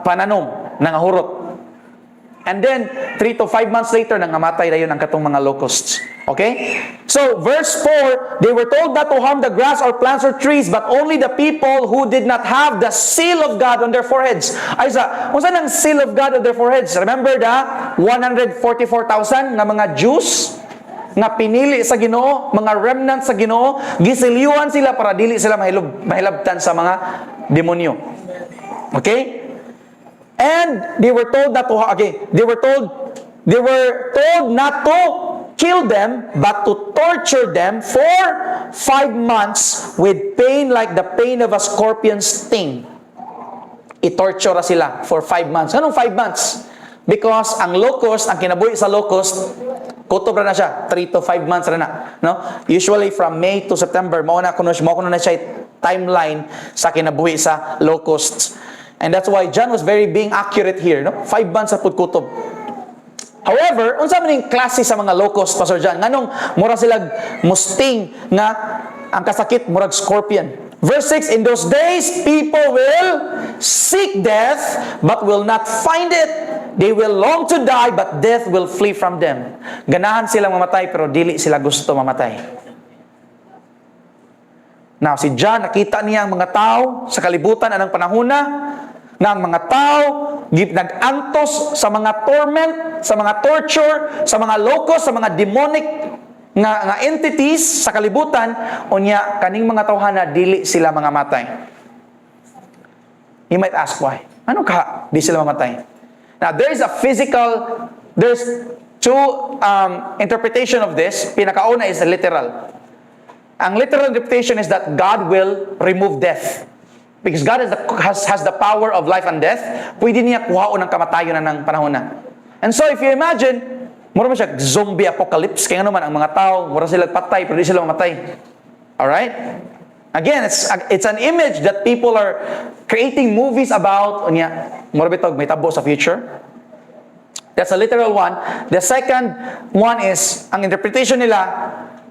pananom nangahurot. And then, 3 to 5 months later, nangamatay na yun ang katong mga locusts. Okay? So, verse 4, they were told not to harm the grass or plants or trees, but only the people who did not have the seal of God on their foreheads. Ay sa, kung saan ang seal of God on their foreheads? Remember the 144,000 nga mga Jews nga pinili sa Ginoo, mga remnants sa Ginoo, gisiliwan sila para dili sila mahilabtan sa mga demonyo. Okay? And they were told not to they were told not to kill them, but to torture them for 5 months with pain like the pain of a scorpion's sting. I-torture sila for 5 months. Anong 5 months? Because ang locust, ang kinabuhi sa locust, kutob na siya, 3 to 5 months na. No? Usually from May to September, mao na siya timeline sa kinabuhi sa locusts. And that's why John was very being accurate here, no? 5 months sa pagkutob. However, unsa man ning klase sa mga locust, Pastor John? Nganong mura sila musting nga ang kasakit murag scorpion? Verse 6, in those days, people will seek death, but will not find it. They will long to die, but death will flee from them. Ganahan silang mamatay, pero dili sila gusto mamatay. Now, si John, nakita niya ang mga tao sa kalibutan anang panahona, na ang mga tao nag-antos sa mga torment, sa mga torture, sa mga locust, sa mga demonic nga entities sa kalibutan, unya kaning mga tawhana dili sila mga matay. You might ask why. Ano ka di sila mamatay? Now, there's two interpretation of this. Pinakauna is literal. Ang literal interpretation is that God will remove death. Because God has the power of life and death, pwede niya kuhaon ang kamatayon na ng panahon na. And so if you imagine, mura mo siya zombie apocalypse, kaya naman ang mga tao, mura sila patay, pero di sila mamatay. Alright? Again, it's an image that people are creating movies about. Unya, mura bitog, may tabo sa future. That's a literal one. The second one is, ang interpretation nila,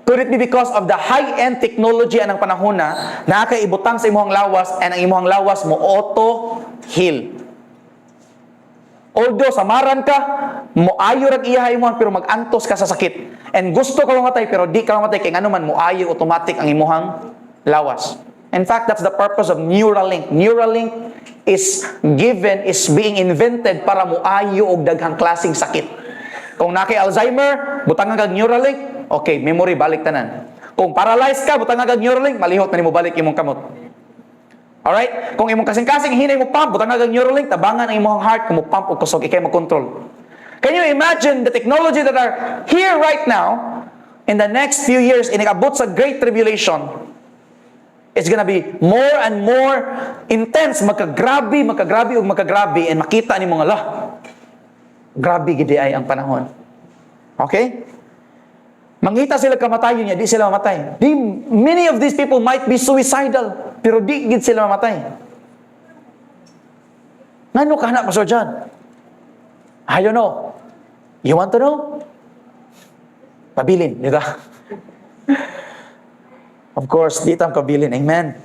could it be because of the high-end technology anang panahon na nakakaibutang sa imuhang lawas, and ang imuhang lawas mo auto-heal? Although samaran ka, moayo rag iyahay mo, pero mag-antos ka sa sakit. And gusto ka mamatay, pero di ka mamatay, kaya nga naman moayo automatic ang imuhang lawas. In fact, that's the purpose of Neuralink. Neuralink is being invented para moayo og daghang klaseng sakit. Kung nakay Alzheimer, butangan kag Neuralink, okay, memory balik tanan. Kung paralyzed ka, butang agad Neuralink, malihot na nimo balik imong kamot. Alright? Kung imong kasing-kasing hinay mo pump, butang agad Neuralink, tabangan ang imong heart, kung mo pump o kusog, ikay mag-control. Can you imagine the technology that are here right now, in the next few years, inabot sa Great Tribulation, it's gonna be more and more intense, magkagrabe, and makita ni mga lah. Grabe gidi ay ang panahon. Okay? Mangita sila kamatayon niya, di sila mamatay. Many of these people might be suicidal, pero di gid sila mamatay. Ngano ka na, Pastor John? I don't know. You want to know? Pabilin, di ba? Of course, di tam kabilin. Amen.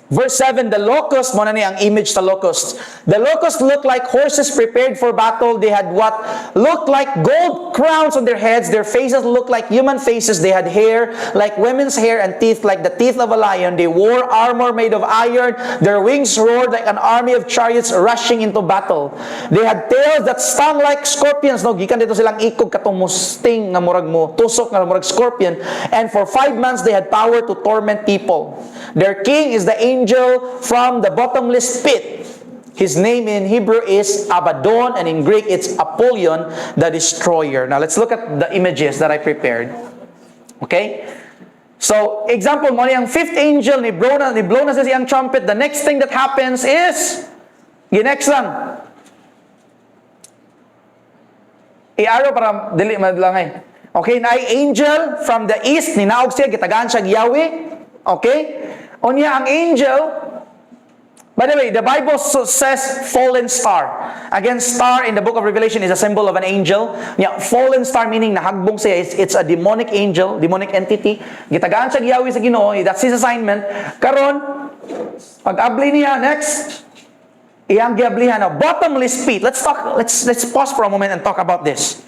Verse 7, the locust, mo na ni ang image sa locust. The locust looked like horses prepared for battle. They had what looked like gold crowns on their heads. Their faces looked like human faces. They had hair like women's hair and teeth like the teeth of a lion. They wore armor made of iron. Their wings roared like an army of chariots rushing into battle. They had tails that stung like scorpions. No, gikan dito silang ikog katong musting nga murag mo tusok nga murag scorpion. And for 5 months they had power to torment people. Their king is the angel from the bottomless pit. His name in Hebrew is Abaddon, and in Greek it's Apollyon, the destroyer. Now let's look at the images that I prepared. Okay? So, example mo yung fifth angel, ni blow na sa siyang trumpet. The next thing that happens is, next lang. I-araw para dili madlangay. Okay, na angel from the east, ninaog siya, gitagaan siya Yahweh. Okay? Unya ang angel, by the way, the Bible says fallen star. Again, star in the book of Revelation is a symbol of an angel. Yeah, fallen star meaning nahagbong siya. It's a demonic angel, demonic entity. Gitagaan siya Yahweh sa Ginoo. That's his assignment. Karon, pag-abli niya, next, iyang giablihan na bottomless pit. Let's pause for a moment and talk about this.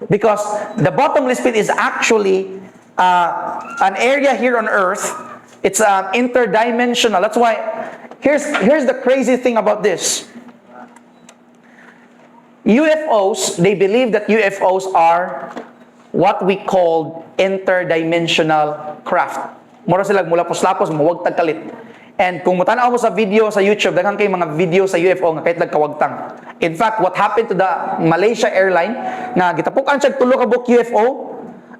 Because the bottomless pit is actually an area here on earth. It's interdimensional. That's why here's the crazy thing about this. UFOs, they believe that UFOs are what we call interdimensional craft. Mura sila mula poslapos, muwag tagkalit. And kung mutanaw mo sa video sa YouTube, daghang kay mga video sa UFO nga kahit nagkawagtang. In fact, what happened to the Malaysia airline, na gitapukan siya tulo ka book UFO,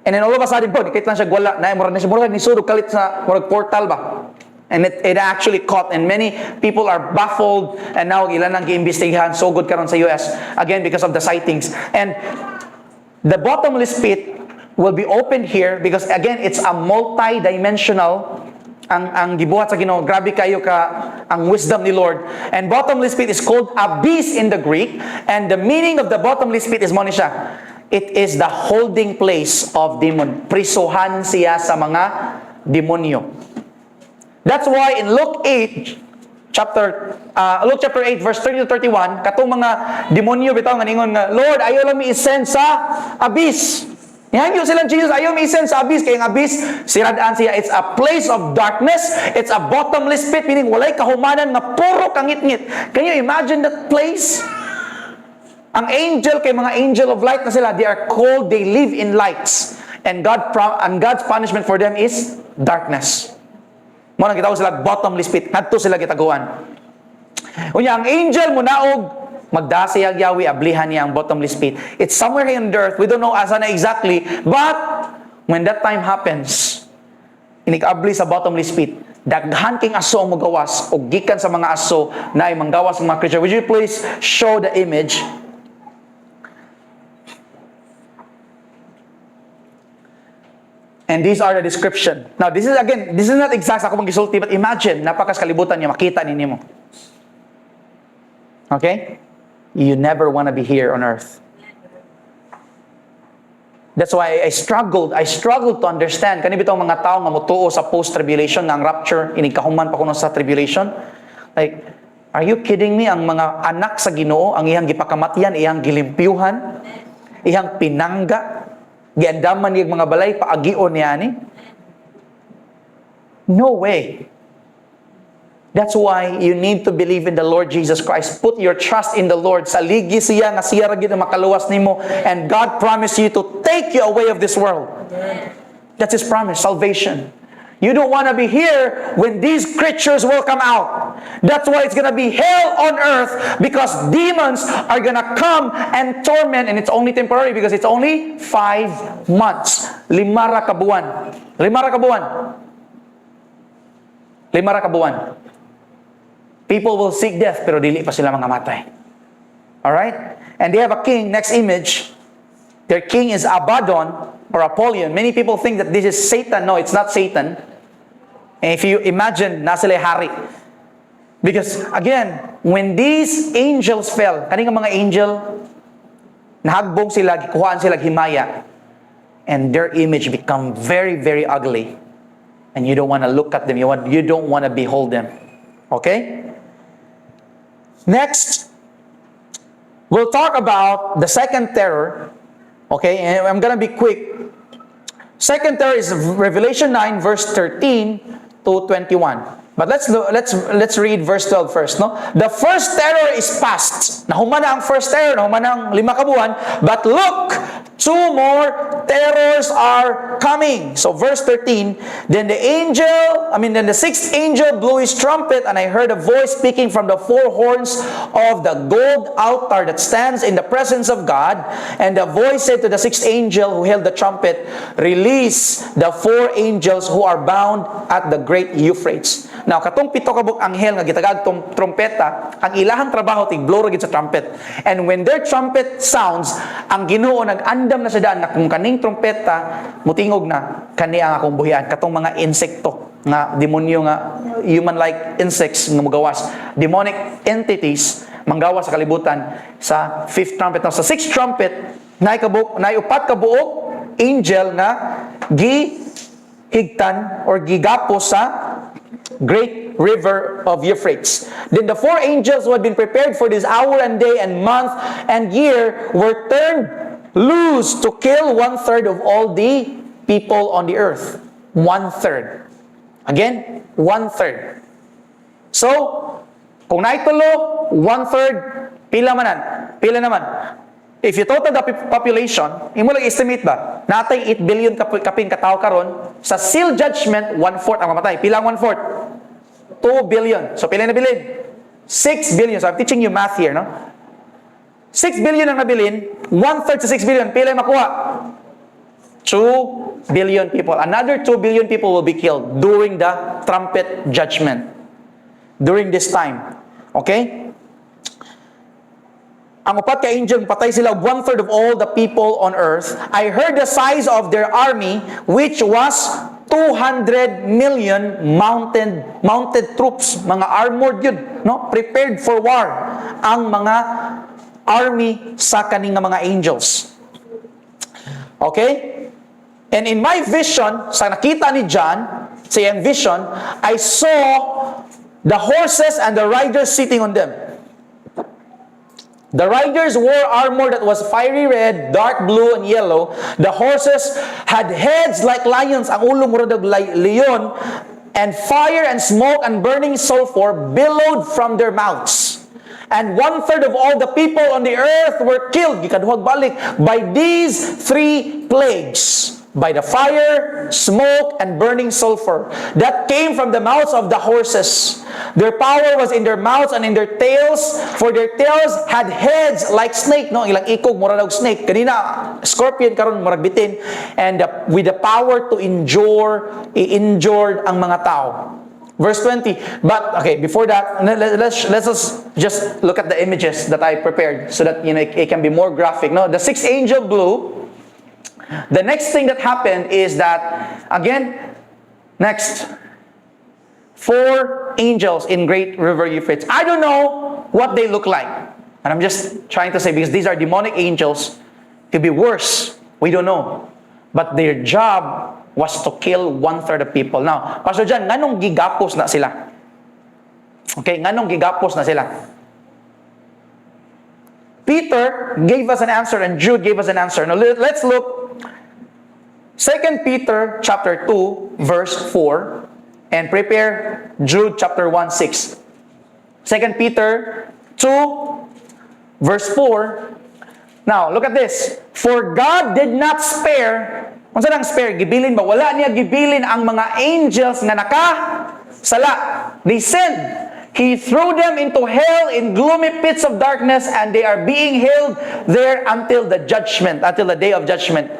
and then all of a sudden po, kahit lang siya wala, na murag na siya, murag ni Sudog kalit sa murag portal ba? And it actually caught, and many people are baffled, and now ilan ang giimbestigahan, so good karon sa US, again because of the sightings. And the bottomless pit will be opened here because again, it's a multi-dimensional ang gibuhat sa Ginoo. Grabe kayo ka ang wisdom ni Lord. And bottomless pit is called abyss in the Greek, and the meaning of the bottomless pit is mo ni siya. It is the holding place of demon. Prisuhan siya sa mga demonyo. That's why in Luke chapter 8 verse 30 to 31, katong mga demonyo bitaw nga ningon nga, Lord, ayaw lang mi isend sa abyss. Ihangyo silang Jesus, ayaw mi isend sa abyss. Kaya ang abyss, siradaan siya, it's a place of darkness, it's a bottomless pit, meaning walay kahumanan nga puro kangit-ngit. Can you imagine that place? Ang angel kay mga angel of light na sila, they are called, they live in lights. And God's punishment for them is darkness. Mo nang gitawag sila bottomless pit. Ngadto sila gitaguan. Unya ang angel mo naog magdasi ang Yahweh, ablihan niya ang bottomless pit. It's somewhere here on the earth. We don't know asa na exactly, but when that time happens, inig-abli sa bottomless pit, daghan king aso ang magawas o gikan sa mga aso na ay manggawas ng mga creature. Would you please show the image? And these are the description. Now, this is not exact sa ako mag-isulti, but imagine, napakas kalibutan niya, makita ninyo mo. Okay? You never want to be here on earth. That's why I struggled to understand. Kani bitong mga tao nga mutuo sa post-tribulation, nga ang rapture, inigkahuman pa kuno sa tribulation. Like, are you kidding me? Ang mga anak sa Ginoo, ang iyang gipakamatyan, iyang gilimpyuhan, iyang pinangga, giandaman niyang mga balay, paagion niya ni? No way. That's why you need to believe in the Lord Jesus Christ. Put your trust in the Lord. Saligi siya nga siya ra gyud ang makaluwas nimo, and God promised you to take you away of this world. That's His promise, salvation. You don't want to be here when these creatures will come out. That's why it's going to be hell on earth, because demons are going to come and torment, and it's only temporary because it's only 5 months. 5 ra ka buwan. 5 ra ka buwan. 5 ra ka buwan. People will seek death pero dili pa sila mangamatay. Alright? And they have a king, next image. Their king is Abaddon or Apollyon. Many people think that this is Satan. No, it's not Satan. And if you imagine, nasa sila hari. Because again, when these angels fell, kaning mga angel, nahagbong sila, gikuhaan sila himaya, and their image become very, very ugly. And you don't want to look at them. You don't want to behold them. Okay? Next, we'll talk about the second terror. Okay, and I'm gonna be quick. Second terror is Revelation 9, verse 13 to 21. But let's read verse 12 first, no? The first terror is past. Nahuman na ang first terror, nahuman na ang 5 kabuhan. But look, 2 more terrors are coming. So verse 13, then the sixth angel blew his trumpet, and I heard a voice speaking from the 4 horns of the gold altar that stands in the presence of God. And the voice said to the sixth angel who held the trumpet, release the 4 angels who are bound at the great Euphrates. Now, katong 7 kabuk anghel nga gitagag tong trompeta, ang ilahang trabaho tig-blow ra gid sa trumpet. And when their trumpet sounds, ang Ginoo nag-andam na sa daan na kung kaning trompeta mutingog na, kani ang akong buhian. Katong mga insekto nga demonyo nga human-like insects nga magawas, demonic entities manggawas sa kalibutan sa 5th trumpet. Now, sa 6th trumpet, naay 4 kabuok angel nga gihigtan or gigapos sa great river of Euphrates. Then the 4 angels who had been prepared for this hour and day and month and year were turned loose to kill 1/3 of all the people on the earth. 1/3. Again, 1/3. So, kung naitulo, 1/3, pila naman. If you total the population, imo lang estimate ba? Natay 8 billion kapin katao karon, sa seal judgment 1/4 ang mamatay. Pila ang 1/4? 2 billion. So pila na bilin? 6 billion. So I'm teaching you math here, no? 6 billion ang nabilin, 1/3 sa 6 billion, pila yung makuha? 2 billion people. Another 2 billion people will be killed during the trumpet judgment. During this time. Okay? Ang 4 ka angel, patay sila 1/3 of all the people on earth. I heard the size of their army, which was 200 million mounted troops. Mga armored yun, no? Prepared for war. Ang mga army sa kaning mga angels. Okay? And in my vision, sa nakita ni John, sa iyang vision, I saw the horses and the riders sitting on them. The riders wore armor that was fiery red, dark blue, and yellow. The horses had heads like lions, ang ulo murag like leon, and fire and smoke and burning sulfur billowed from their mouths. And 1/3 of all the people on the earth were killed, gikaduhag balik, by these 3 plagues. By the fire, smoke, and burning sulfur that came from the mouths of the horses. Their power was in their mouths and in their tails, for their tails had heads like snake. No, ilang ikog mura og snake. Kanina scorpion, karon murag bitin, and with the power to injure ang mga tao. Verse 20. But okay, before that, let's just look at the images that I prepared so that it can be more graphic. No, the 6th angel blew. The next thing that happened is that, again, next, 4 angels in great river Euphrates. I don't know what they look like. And I'm just trying to say, because these are demonic angels, could be worse. We don't know. But their job was to kill 1/3 of people. Now, Pastor John, nganong gigapos na sila? Okay, nganong gigapos na sila? Peter gave us an answer and Jude gave us an answer. Now, let's look 2 Peter chapter 2 verse 4 and prepare Jude chapter 1:6. 2 Peter 2 verse 4. Now, look at this. For God did not spare, Unsa nang spare gibilin ba? Wala niya gibilin ang mga angels nga sala. They sinned. He threw them into hell in gloomy pits of darkness, and they are being held there until the day of judgment.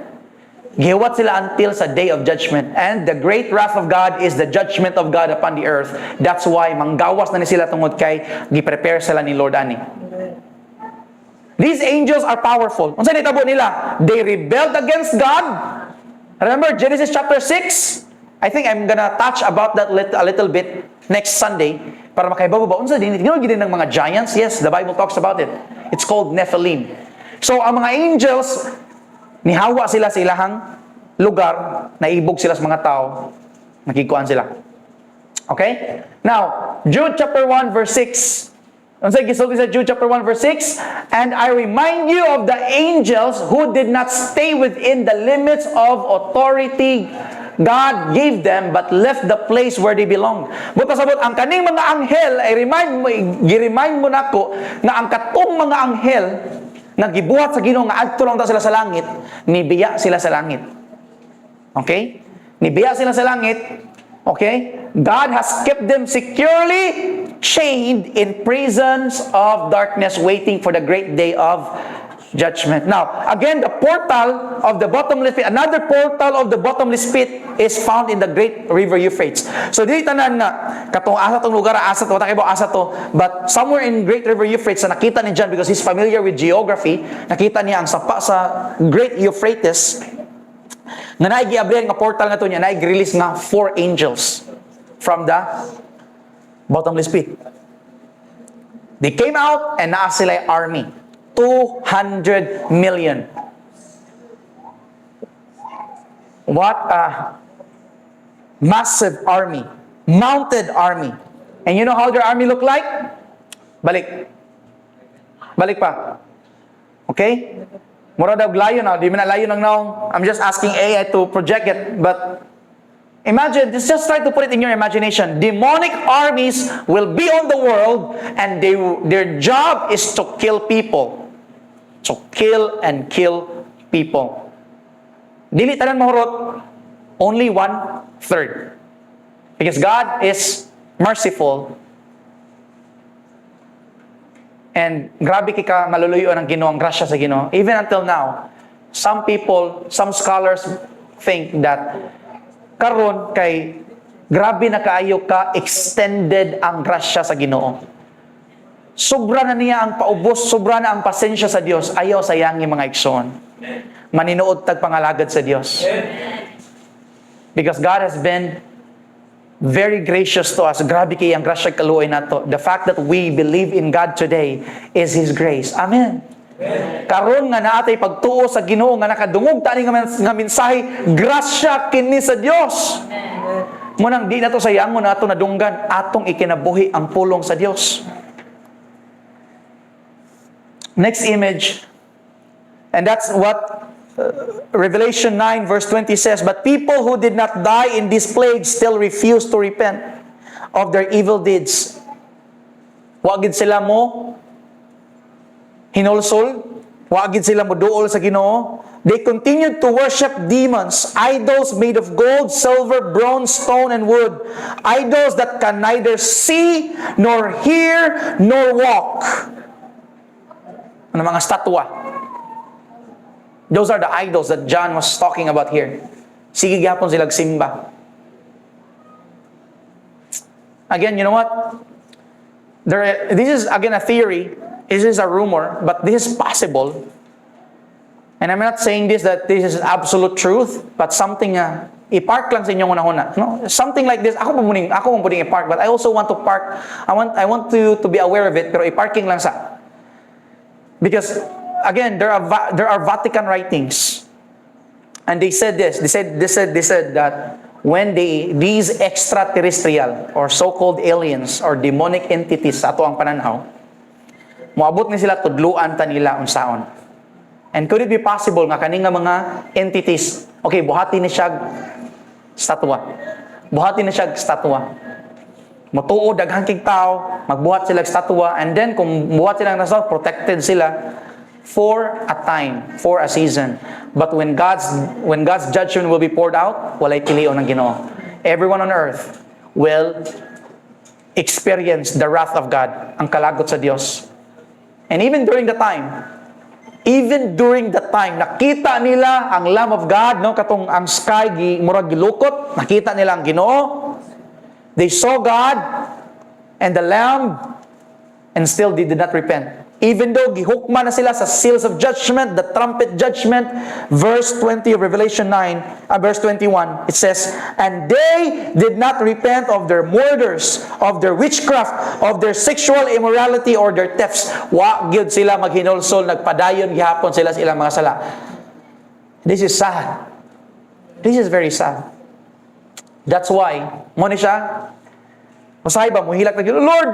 Gihuwat sila until sa day of judgment. And the great wrath of God is the judgment of God upon the earth. That's why manggawas na ni sila tungod kay gi-prepare sila ni Lord ani. These angels are powerful. Unsa nitabo nila? They rebelled against God. Remember Genesis chapter 6? I think I'm gonna touch about that a little bit next Sunday para makaibaw ba unsa din ng mga giants. Yes, the Bible talks about it. It's called Nephilim. So ang mga angels nihawa sila sa ilahang lugar, naibog sila sa mga tao, nakikuan sila. Okay? Now, Jude chapter 1 verse 6. Unsa gisulti sa Jude chapter 1 verse 6? And I remind you of the angels who did not stay within the limits of authority God gave them but left the place where they belong. Buta sabot ang kaning mga anghel ay gi-remind mo nako na ang katong mga anghel nga gibuhat sa Ginoo nga adto lang ta sila sa langit, nibiya sila sa langit. Okay? Nibiya sila sa langit. Okay? God has kept them securely chained in prisons of darkness waiting for the great day of judgment. Now, again, the portal of the bottomless pit, another portal of the bottomless pit is found in the great river Euphrates. So, dili tanan nga, katong asa tong lugar, asa to, wata kayo asa to, but somewhere in great river Euphrates, na nakita ni John because he's familiar with geography, nakita niya ang sapa sa great Euphrates, nga naigiabrihan nga portal nga to niya, naig-release nga 4 angels from the bottomless pit. They came out and naa sila army. 200 million. What a massive army. Mounted army. And you know how their army look like? Balik. Balik pa. Okay? Mura daw layo na. Di man na layo ng naong. I'm just asking AI to project it. But imagine, just try to put it in your imagination. Demonic armies will be on the world and their job is to kill people. To kill and kill people. Dili tanan mahurot, only 1/3. Because God is merciful. And grabe kika maluluyo ng Ginoo, ang grasya sa Ginoo. Even until now, some scholars think that karon kay grabe na kaayo ka extended ang grasya sa Ginoo. Sobra na niya ang paubos, sobra na ang pasensya sa Dios. Ayaw sayangi mga igsoon. Maninuod tag pangalagad sa Dios. Because God has been very gracious to us. Grabe kay ang grasya kaluoy nato. The fact that we believe in God today is His grace. Amen. Karon nga naatay pagtuo sa Ginoo nga nakadungog tani nga mensahe, grasya kini sa Dios. Munang di nato sayangon nato nadunggan atong ikinabuhi ang pulong sa Dios. Next image. And that's what Revelation 9 verse 20 says, but people who did not die in this plague still refuse to repent of their evil deeds. Wagid sila mo hinulsol, wagid sila mo duol sa Ginoo. They continued to worship demons, idols made of gold, silver, bronze, stone, and wood. Idols that can neither see, nor hear, nor walk. Ano mga statwa. Those are the idols that John was talking about here. Sige gyapon sila simba. Again, you know what? This is again a theory. This is a rumor, but this is possible. And I'm not saying that this is absolute truth, but something i-park lang sa inyong una-una. No? Something like this, ako mong i-park, but I also want to park. I want to be aware of it, pero i-parking lang sa. Because again, there are Vatican writings, and they said this. They said that when these extraterrestrial or so-called aliens or demonic entities sa ato ang pananaw, moabot ni sila tudluan ta nila unsaon. And could it be possible nga kani nga mga entities, okay, buhati ni siya statwa. Buhati ni siya statwa. Motuo daghang kig tao, magbuhat sila statwa, and then kung buhat sila ng statwa, protected sila for a time, for a season. But when God's judgment will be poured out, walay pilion ng Ginoo. Everyone on earth will experience the wrath of God, ang kalagot sa Dios. And even during the time, nakita nila ang Lamb of God, no, katong ang sky murag gilukot, nakita nila ang Ginoo. They saw God and the Lamb, and still they did not repent. Even though gihukma na sila sa seals of judgment, the trumpet judgment, verse 20 of Revelation 21, it says, "And they did not repent of their murders, of their witchcraft, of their sexual immorality, or their thefts." Wa gyud sila maghinulsol, nagpadayon gihapon sila sa ilang mga sala. This is sad. This is very sad. That's why, mo ni siya, usahay ba, muhilak na gyud, Lord,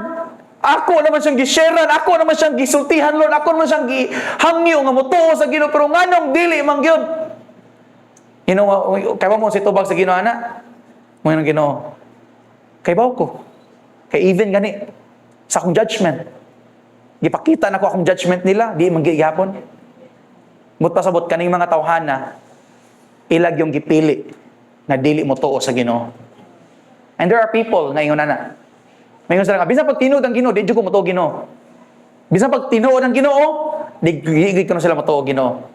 ako naman siyang gisharean, ako naman siyang gisultihan, Lord, ako naman siyang gihangyo nga mutuo sa Ginoo, pero nganong dili man gyud. You know, kay ba mo si tubag sa Ginoo ana? Mo nang Ginoo. Kay ba ko? Kay even gani sa akong judgment. Gipakita na ko akong judgment nila, di man gihapon. Mut pasabot kaning mga tawhana, ilag yung gipili na dili mo tuo sa Ginoo. And there are people na ingon ana. May nga sila nga, bisan pag tinuod ang Ginoo, di jud ko matuo Ginoo. Bisan pag tinuod ang Ginoo, di ko na sila matuo Ginoo.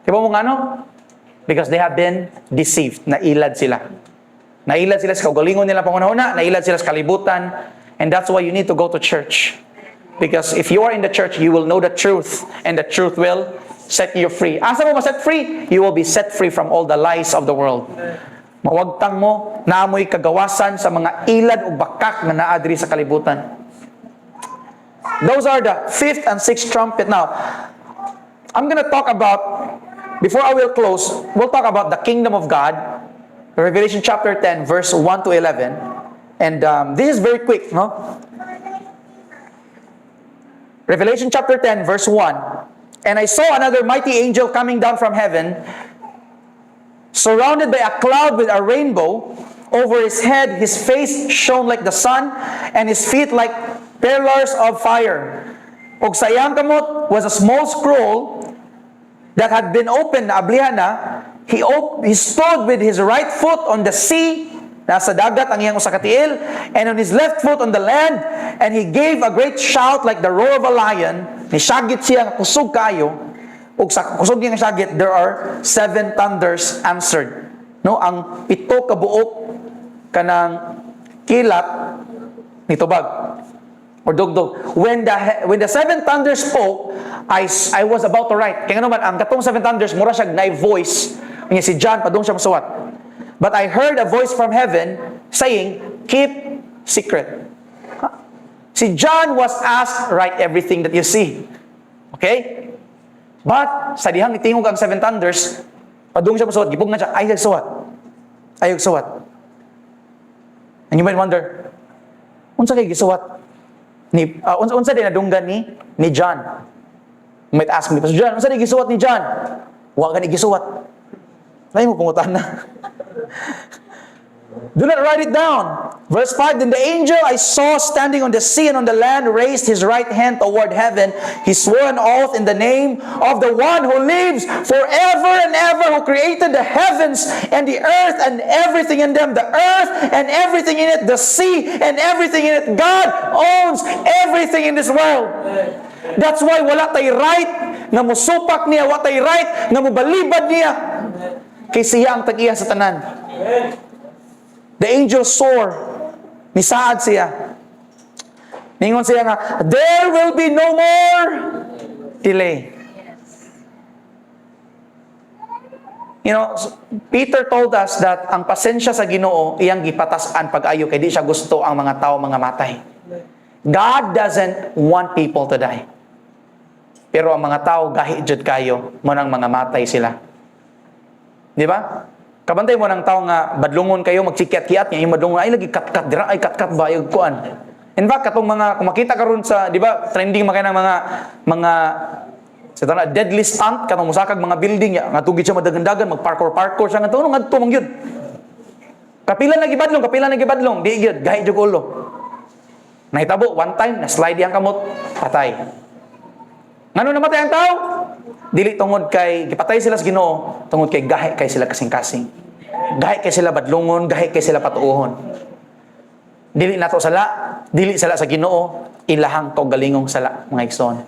Kaya mo nga no? Because they have been deceived. Nailad sila. Nailad sila sa kaugalingon nila pangunahuna, nailad sila sa kalibutan, and that's why you need to go to church. Because if you are in the church, you will know the truth, and the truth will set you free. Asa mo ma-set free? You will be set free from all the lies of the world. Mawagtang mo, naamoy kagawasan sa mga ilad o bakak na naadri sa kalibutan. Those are the 5th and 6th trumpet. Now, I'm going to talk about, before I will close, we'll talk about the kingdom of God, Revelation chapter 10, verse 1 to 11. And this is very quick, no? Revelation chapter 10, verse 1. "And I saw another mighty angel coming down from heaven, surrounded by a cloud with a rainbow. Over his head, his face shone like the sun, and his feet like pillars of fire. Og sa iyang kamot was a small scroll that had been opened na ablihan na. He stood with his right foot on the sea, nasa dagat ang iyang usa ka tiil, and on his left foot on the land, and he gave a great shout like the roar of a lion. Nisagit siya nga kusog kayo. Ug sa kusog niya nga sagit, there are 7 thunders answered. No, ang 7 ka buok kanang kilat ni tubag or dugdog. When the 7 thunders spoke, I was about to write. Kaya naman ang katong 7 thunders mura siya na voice. Nya si John padung siya masuwat. But I heard a voice from heaven saying, "Keep secret." Si John was asked, "Write everything that you see." Okay? But, sa dihang itingog ang 7 thunders, padung siya masuwat, gipog nga siya, ayog suwat. And you might wonder, unsa kay gisuwat? Unsa din nadunggan ni John? You might ask me, Pastor John, unsa din gisuwat ni John? Wa gani gisuwat. Lain mo pangutan na. Do not write it down. Verse 5, "Then the angel I saw standing on the sea and on the land raised his right hand toward heaven. He swore an oath in the name of the one who lives forever and ever, who created the heavens and the earth and everything in them, the earth and everything in it, the sea and everything in it. God owns everything in this world." That's why wala tay right nga musupak niya, wala tay right nga mubalibad niya. Kay siya ang tag-iya sa tanan. The angel soar. Nisaad siya. Ningon siya nga, "There will be no more delay." You know, Peter told us that ang pasensya sa Ginoo iyang gipatasan pag-ayo kay di siya gusto ang mga tao mga matay. God doesn't want people to die. Pero ang mga tao gahi jud kayo mo nang mga matay sila. Di ba? Kabantay mo ng tao nga badlungon kayo magsikiat-kiat niya yung madlungon ay lagi kat-kat dira ay kat-kat ba yung kuan. In fact katong mga kung makita karon sa di ba trending makay ng mga sa tana deadly stunt katong musakag mga building ya nga tugid siya madagandagan mag-parkour siya nga tuno ngadto man gyud. Kapila lagi badlong di gyud gahi jud ulo. Nahitabo one time na slide yang kamot patay. Ngano namatay ang tao? Dili tungod kay gipatay sila sa Ginoo, tungod kay gahi kay sila kasing-kasing. Gahi kay sila badlongon, gahi kay sila patuohon. Dili nato sala, dili sala sa Ginoo, ilahang to galingong sala mga igsoon.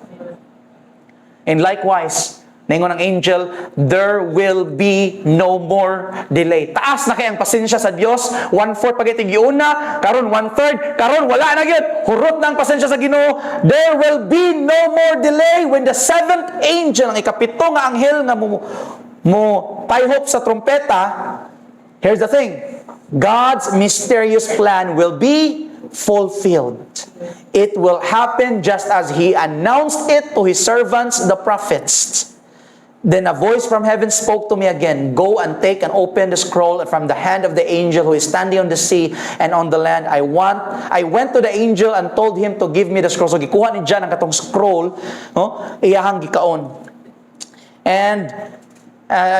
And likewise, ningon ang angel, there will be no more delay. Taas na kay ang pasensya sa Dios. 1/4 pagitig giuna, karon 1/3, karon wala na gyud. Hurot na ang pasensya sa Ginoo. There will be no more delay when the seventh angel, ang ikapito nga anghel nga mo payhop sa trompeta. Here's the thing. God's mysterious plan will be fulfilled. It will happen just as He announced it to His servants, the prophets. Then a voice from heaven spoke to me again, "Go and take and open the scroll from the hand of the angel who is standing on the sea and on the land. I went to the angel and told him to give me the scroll." So gikuha ni John ang katong scroll, no? Iyahang gikaon. And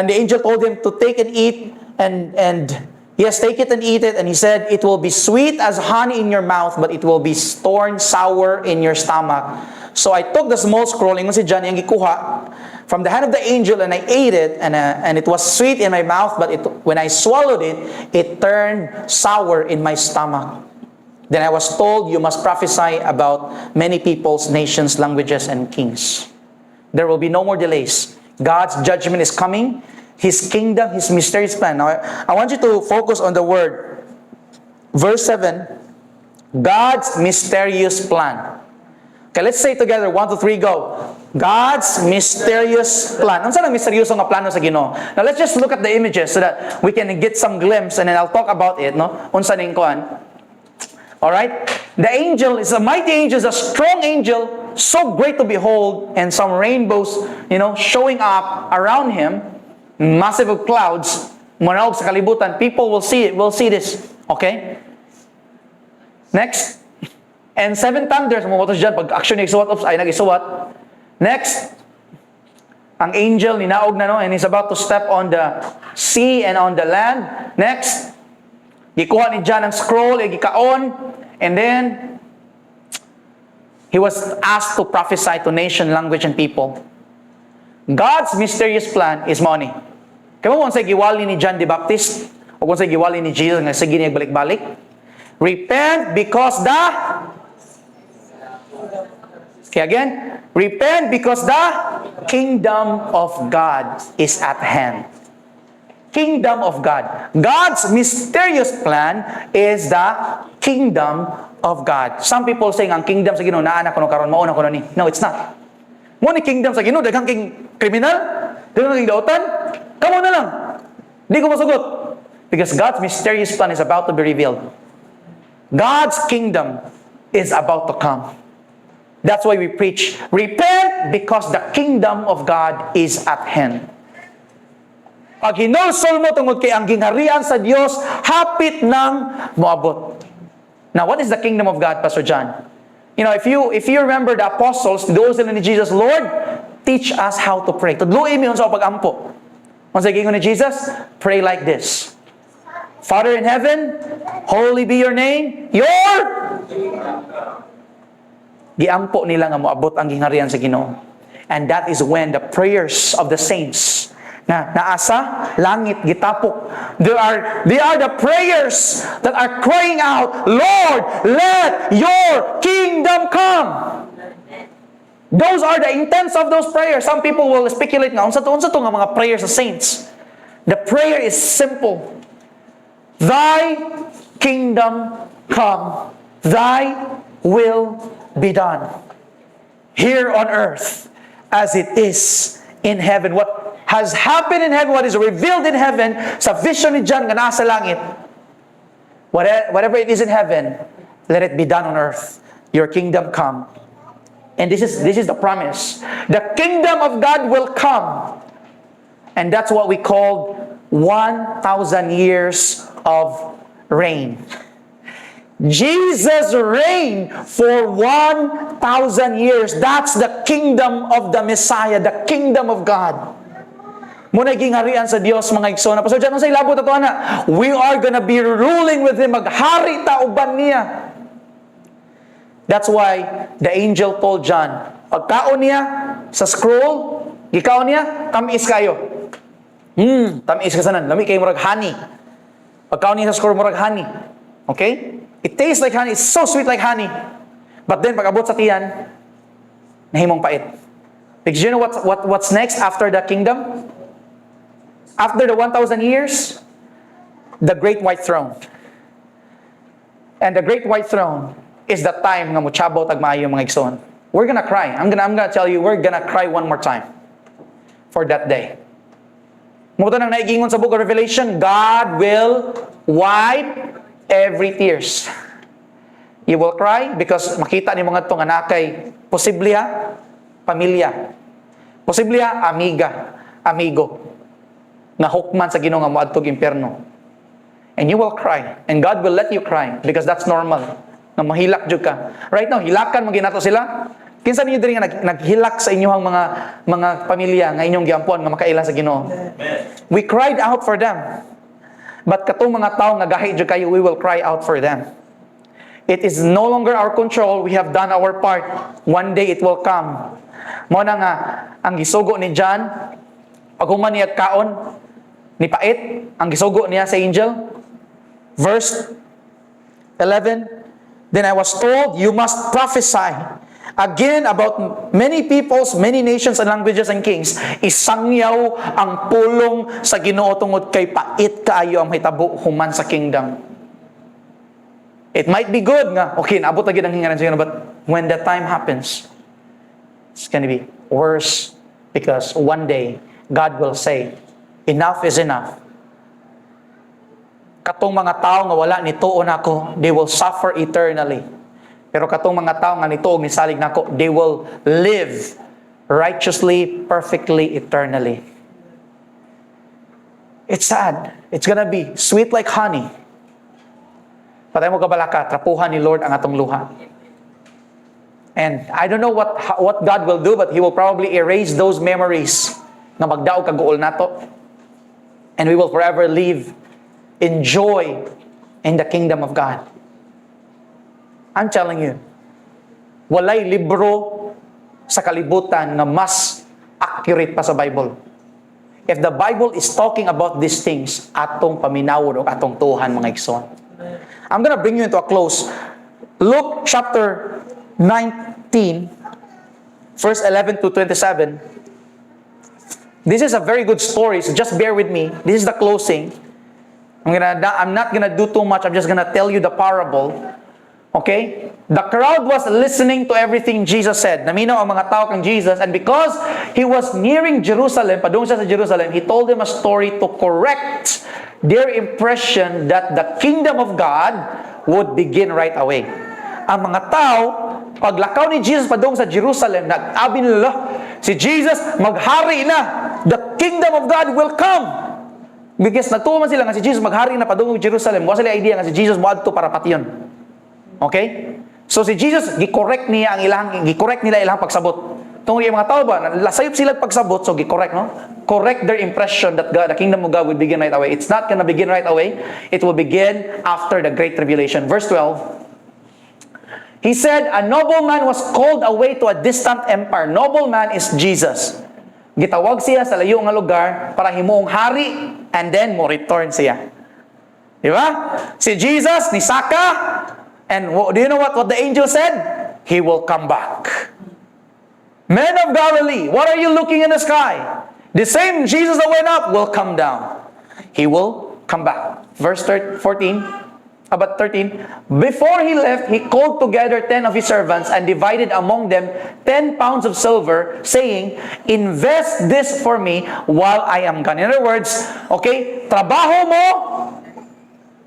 the angel told him to take and eat, and yes, take it and eat it. And he said, "It will be sweet as honey in your mouth, but it will be sour in your stomach." So I took the small scroll, ingon si John, yung gikuha from the hand of the angel, and I ate it, and it was sweet in my mouth, but when I swallowed it, it turned sour in my stomach. Then I was told, "You must prophesy about many peoples, nations, languages, and kings." There will be no more delays. God's judgment is coming. His kingdom, His mysterious plan. Now, I want you to focus on the word. Verse 7, God's mysterious plan. Okay, let's say together, 1, 2, 3, go. God's mysterious plan. Unsa ang misteryoso nga plano sa Ginoo? Now, let's just look at the images so that we can get some glimpse, and then I'll talk about it, no? Unsa ning kuan? All right? The angel is a mighty angel, is a strong angel, so great to behold, and some rainbows, showing up around him, massive of clouds, manawag sa kalibutan. People will see it, will see this. Okay? Next. And 7 thunders, mumotos dyan, pag action ni isuwat, ay nag-isuwat. Next, ang angel, ninaog na, no? And he's about to step on the sea and on the land. Next, gikuha ni John ang scroll, gikaon, and then, he was asked to prophesy to nation, language, and people. God's mysterious plan is money. Kaya mo kung sa giwali ni John the Baptist, o kung sa giwali ni Jesus, nga sige niya balik-balik, repent because okay, again, repent because the kingdom of God is at hand. Kingdom of God. God's mysterious plan is the kingdom of God. Some people saying ang kingdom sa Ginoo naa na kuno karon mao na kuno ni. No, it's not. Mo ni kingdom sa Ginoo daghang king kriminal, daghang king dautan. Kamo na lang. Di ko masugot. Because God's mysterious plan is about to be revealed. God's kingdom is about to come. That's why we preach, repent because the kingdom of God is at hand. Pag hinulsol mo tungod kay ang gingharian sa Dios, hapit nang moabot. Now, what is the kingdom of God, Pastor John? If you remember the apostles, those sila ni Jesus, Lord, teach us how to pray. Tudluin mo sa pag-ampo. Once again ni Jesus, pray like this. Father in heaven, holy be your name. Giampo nila nga moabot ang gingharian sa Ginoo. And that is when the prayers of the saints na naasa langit gitapok. They are the prayers that are crying out, Lord, let your kingdom come. Those are the intents of those prayers. Some people will speculate nga unsa to nga mga prayers of saints. The prayer is simple. Thy kingdom come. Thy will be done. Here on earth as it is in heaven. What has happened in heaven, what is revealed in heaven, sa vision ni John nga nasa langit, whatever it is in heaven, let it be done on earth. Your kingdom come. And this is the promise. The kingdom of God will come. And that's what we call 1,000 years of reign. Jesus reigned for 1,000 years. That's the kingdom of the Messiah, the kingdom of God. Muna gingharian sa Dios mga igsoon. Pastor John, sa ilabot ato ana, we are gonna be ruling with Him. Maghari ta uban niya. That's why the angel told John, pagkaon niya, sa scroll, gikaon niya, tamis kayo. Tamis ka sanan. Lami kay murag honey. Pagkaon niya sa scroll, murag honey. Okay? It tastes like honey. It's so sweet like honey. But then, pag abot sa tiyan, nahimong pait. Because you know what's next after the kingdom? After the 1,000 years, the great white throne. And the great white throne is the time nga muchabaw tag maayo mga igsoon. We're gonna cry. I'm gonna tell you, we're gonna cry one more time for that day. Muto nang naigingon sa book of Revelation, God will wipe every tears. You will cry because makita ni mga itong anakay, posible ha, pamilya. Posible ha, amiga, amigo. Nga hukman sa Ginoo nga moadtog impierno. And you will cry. And God will let you cry because that's normal. Na mahilak jud ka. Right now, hilakan mo ginato sila. Kinsa ninyo diri nga naghilak sa inyong mga pamilya nga inyong giampuan nga makailan sa Ginoo. We cried out for them. But katong mga tao nga gahi jud kayo, we will cry out for them. It is no longer our control. We have done our part. One day it will come. Mo na nga ang gisugo ni John pag human niya kaon ni pait ang gisugo niya sa angel. Verse 11, then I was told, you must prophesy again about many peoples, many nations and languages and kings. Isangyaw ang pulong sa Ginoo tungod kay pait kaayo ang mahitabo human sa kingdom. It might be good nga, okay, naabot na gid ang hinganan sa Ginoo, but when that time happens, it's gonna be worse because one day God will say, enough is enough. Katong mga tao nga wala nituon ako, they will suffer eternally. Pero katong mga tao nga nituog ni salig nako, they will live righteously, perfectly, eternally. It's sad. It's gonna be sweet like honey. Patay mo kabalaka, trapuhan ni Lord ang atong luha. And I don't know what God will do, but He will probably erase those memories na magdaog kaguol nato. And we will forever live in joy in the kingdom of God. I'm telling you, walay libro sa kalibutan na mas accurate pa sa Bible. If the Bible is talking about these things, atong paminawon o atong tuhan mga igsoon. I'm gonna bring you into a close. Luke chapter 19, verse 11 to 27. This is a very good story, so just bear with me. This is the closing. I'm not gonna do too much. I'm just gonna tell you the parable. Okay? The crowd was listening to everything Jesus said. Naminaw ang mga tao kang Jesus, and because He was nearing Jerusalem, padung siya sa Jerusalem, He told them a story to correct their impression that the kingdom of God would begin right away. Ang mga tao, paglakaw ni Jesus padung sa Jerusalem, nag-abi nila, si Jesus maghari na. The kingdom of God will come. Because nagtuman sila nga si Jesus maghari na padung sa Jerusalem. Wala sila idea nga si Jesus moadto para patiyon. Okay? So si Jesus gi-correct nila ilang pagsabot. Tungod yung mga tao ba, lasayop sila pagsabot, so gi-correct, no? Correct their impression that the kingdom of God will begin right away. It's not gonna begin right away. It will begin after the Great Tribulation. Verse 12. He said, a nobleman was called away to a distant empire. Nobleman is Jesus. Gitawag siya sa layo nga lugar para himuong hari, and then mo return siya. Di ba? Si Jesus, ni Saka, and do you know what the angel said? He will come back. Men of Galilee, what are you looking in the sky? The same Jesus that went up will come down. He will come back. Verse 13. About 13, before he left, he called together 10 of his servants and divided among them 10 pounds of silver, saying, invest this for me while I am gone. In other words, okay, trabaho mo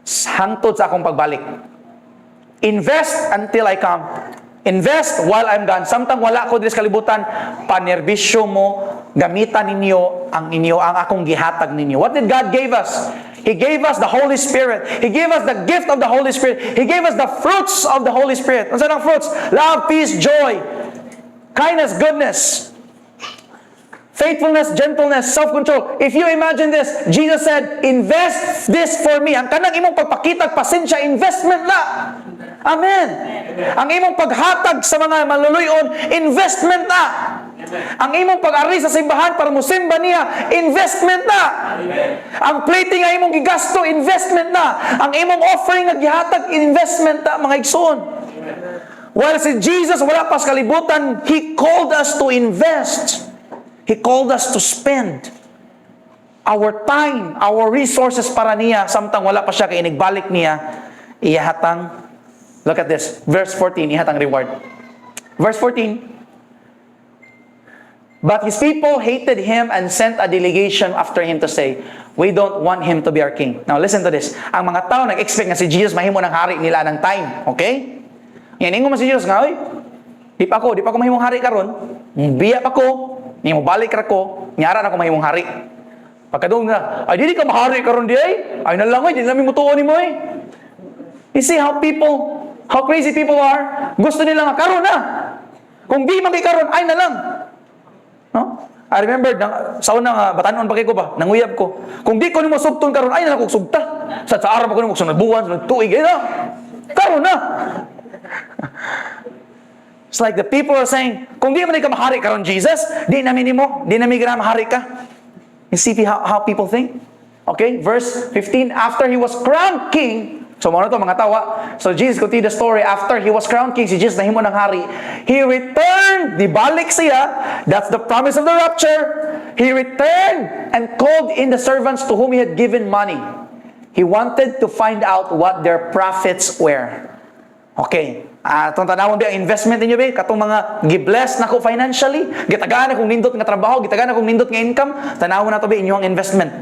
hangtod sa akong pagbalik. Invest until I come. Invest while I'm gone. Samtang wala ko diri sa kalibutan, panerbisyo mo, gamitan ninyo ang akong gihatag ninyo. What did God give us? He gave us the Holy Spirit. He gave us the gift of the Holy Spirit. He gave us the fruits of the Holy Spirit. Ano ang fruits? Love, peace, joy, kindness, goodness, faithfulness, gentleness, self-control. If you imagine this, Jesus said, invest this for me. Ang kanang imong pagpakitag pasensya, investment na. Amen. Ang imong paghatag sa mga maluluyon, investment na. Ang imong pag-ari sa simbahan para mo simba niya, investment na. Ang plating nga imong gigasto, investment na. Ang imong offering nga gihatag, investment na, mga igsoon. While si Jesus wala pa sa kalibutan, He called us to invest. He called us to spend our time, our resources para niya, samtang wala pa siya, kaya inigbalik niya, ihatang, look at this, verse 14, ihatang reward. Verse 14, but His people hated Him and sent a delegation after Him to say, we don't want Him to be our king. Now listen to this. Ang mga tao nag-expect na si Jesus mahimo ng hari nila ng time. Okay? Yan, ingo man si Jesus nga, oy, di pa ako mahimong hari karon. Biya pa ko, ni mo balik ra ko, nyara na ko mahimong hari. Pagkadung na, ay dili ka mahari karon di ay. Ay na lang oy, di na mi mutuon nimo oy. You see how crazy people are? Gusto nila nga karon na. Kung di man kay karon, ay na lang. No? I remember, sa unang batanon pa kay ko ba, nanguyab ko. Kung di ko nimo subton karon, ay na lang kog sugta. Sa araw pa ko nimo sunod buwan, sunod tuig, ay na. Karon na. It's like the people are saying, kung di man ka mahari karon Jesus, di namin gina mahari ka. You see how people think? Okay, verse 15, after He was crowned king, so mga to mga tawa. So Jesus continued the story. After He was crowned king, si Jesus nahimo ng hari. He returned, di balik siya. That's the promise of the rapture. He returned and called in the servants to whom He had given money. He wanted to find out what their profits were. Okay. Itong tanawon di ang investment ninyo ba? Katong mga gi-bless na ko financially, gitagaan akong nindot nga trabaho, gitagaan akong nindot nga income, tanawon na to ba inyong investment.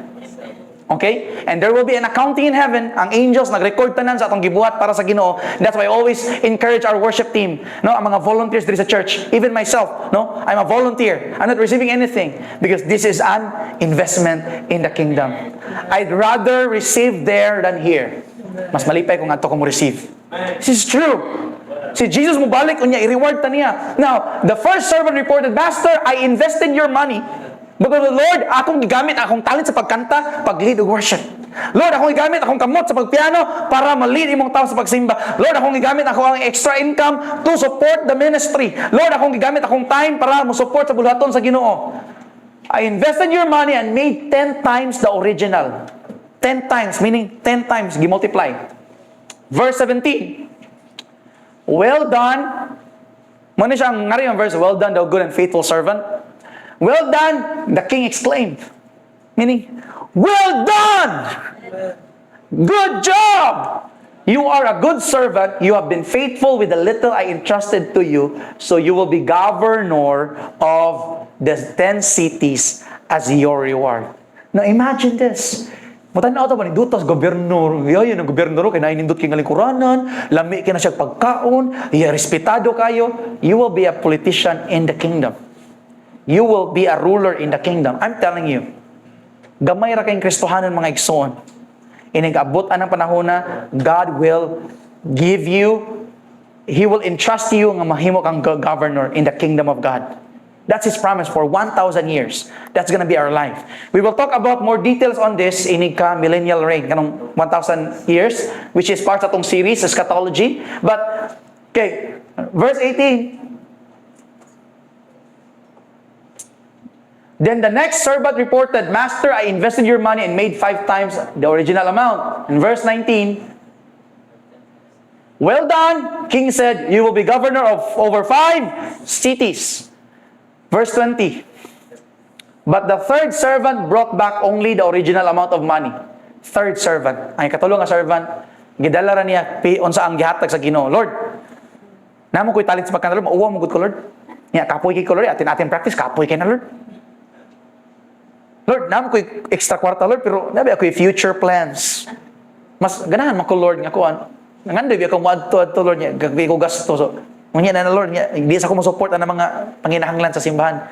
Okay? And there will be an accounting in heaven. Ang angels nag-record tanan sa atong gibuhat para sa Ginoo. That's why I always encourage our worship team, no, ang mga volunteers diri sa church, even myself, no, I'm a volunteer. I'm not receiving anything because this is an investment in the kingdom. I'd rather receive there than here. Mas malipay kung adto ko mo receive. This is true. Si Jesus mo balik unya i-reward ta niya. Now, the first servant reported, Master, I invested your money. Because Lord, akong gigamit akong talent sa pagkanta, pag-lead og worship. Lord, akong gigamit akong kamot sa pagpiano para ma-lead imong tao sa pagsimba. Lord, akong gigamit ako ang extra income to support the ministry. Lord, akong gigamit akong time para mo support sa buluhaton sa Ginoo. I invested your money and made 10 times the original. 10 times, meaning 10 times, gi-multiply. Verse 17. Well done. Muna siyang ngari yung verse, well done, thou good and faithful servant. Well done, the king exclaimed. Meaning, well done! Good job! You are a good servant. You have been faithful with the little I entrusted to you, so you will be governor of the 10 cities as your reward. Now imagine this. Matanaw ito ba ni Dutas, gobernador. Yun ang gobernador, kaya nainindot kang kalingkuranan, lami ka na siya pagkaon, respetado kayo. You will be a politician in the kingdom. You will be a ruler in the kingdom. I'm telling you, gamay ra kayong Kristohanon mga igsoon. Inigabot ang panahon na God will give you, He will entrust you nga mahimo kang governor in the kingdom of God. That's His promise for 1,000 years. That's gonna be our life. We will talk about more details on this in ka millennial reign, kanong 1,000 years, which is part sa tong series, eschatology. But, okay, verse 18. Then the next servant reported, Master, I invested your money and made 5 times the original amount. In verse 19, well done, King said, you will be governor of over 5 cities. Verse 20, but the third servant brought back only the original amount of money. Third servant. Ay katulong nga servant, gidala ra niya unsa ang gihatag sa Ginoo. Lord, namo ko'y talent sa pagkanta, Lord, mauwa mo gud ko, Lord. Nya kapoy kay ko, Lord, atin practice kapoy kay na, Lord. Lord, namo ko'y extra kwarta, Lord, pero nabi ako'y future plans. Mas ganahan man ko, Lord, nga kuan. Nangandoy bi ako mo adto, Lord, nya gagawin ko gasto. So, Unya na Lord, hindi sa ko mo-support ang mga panginahanglan sa simbahan.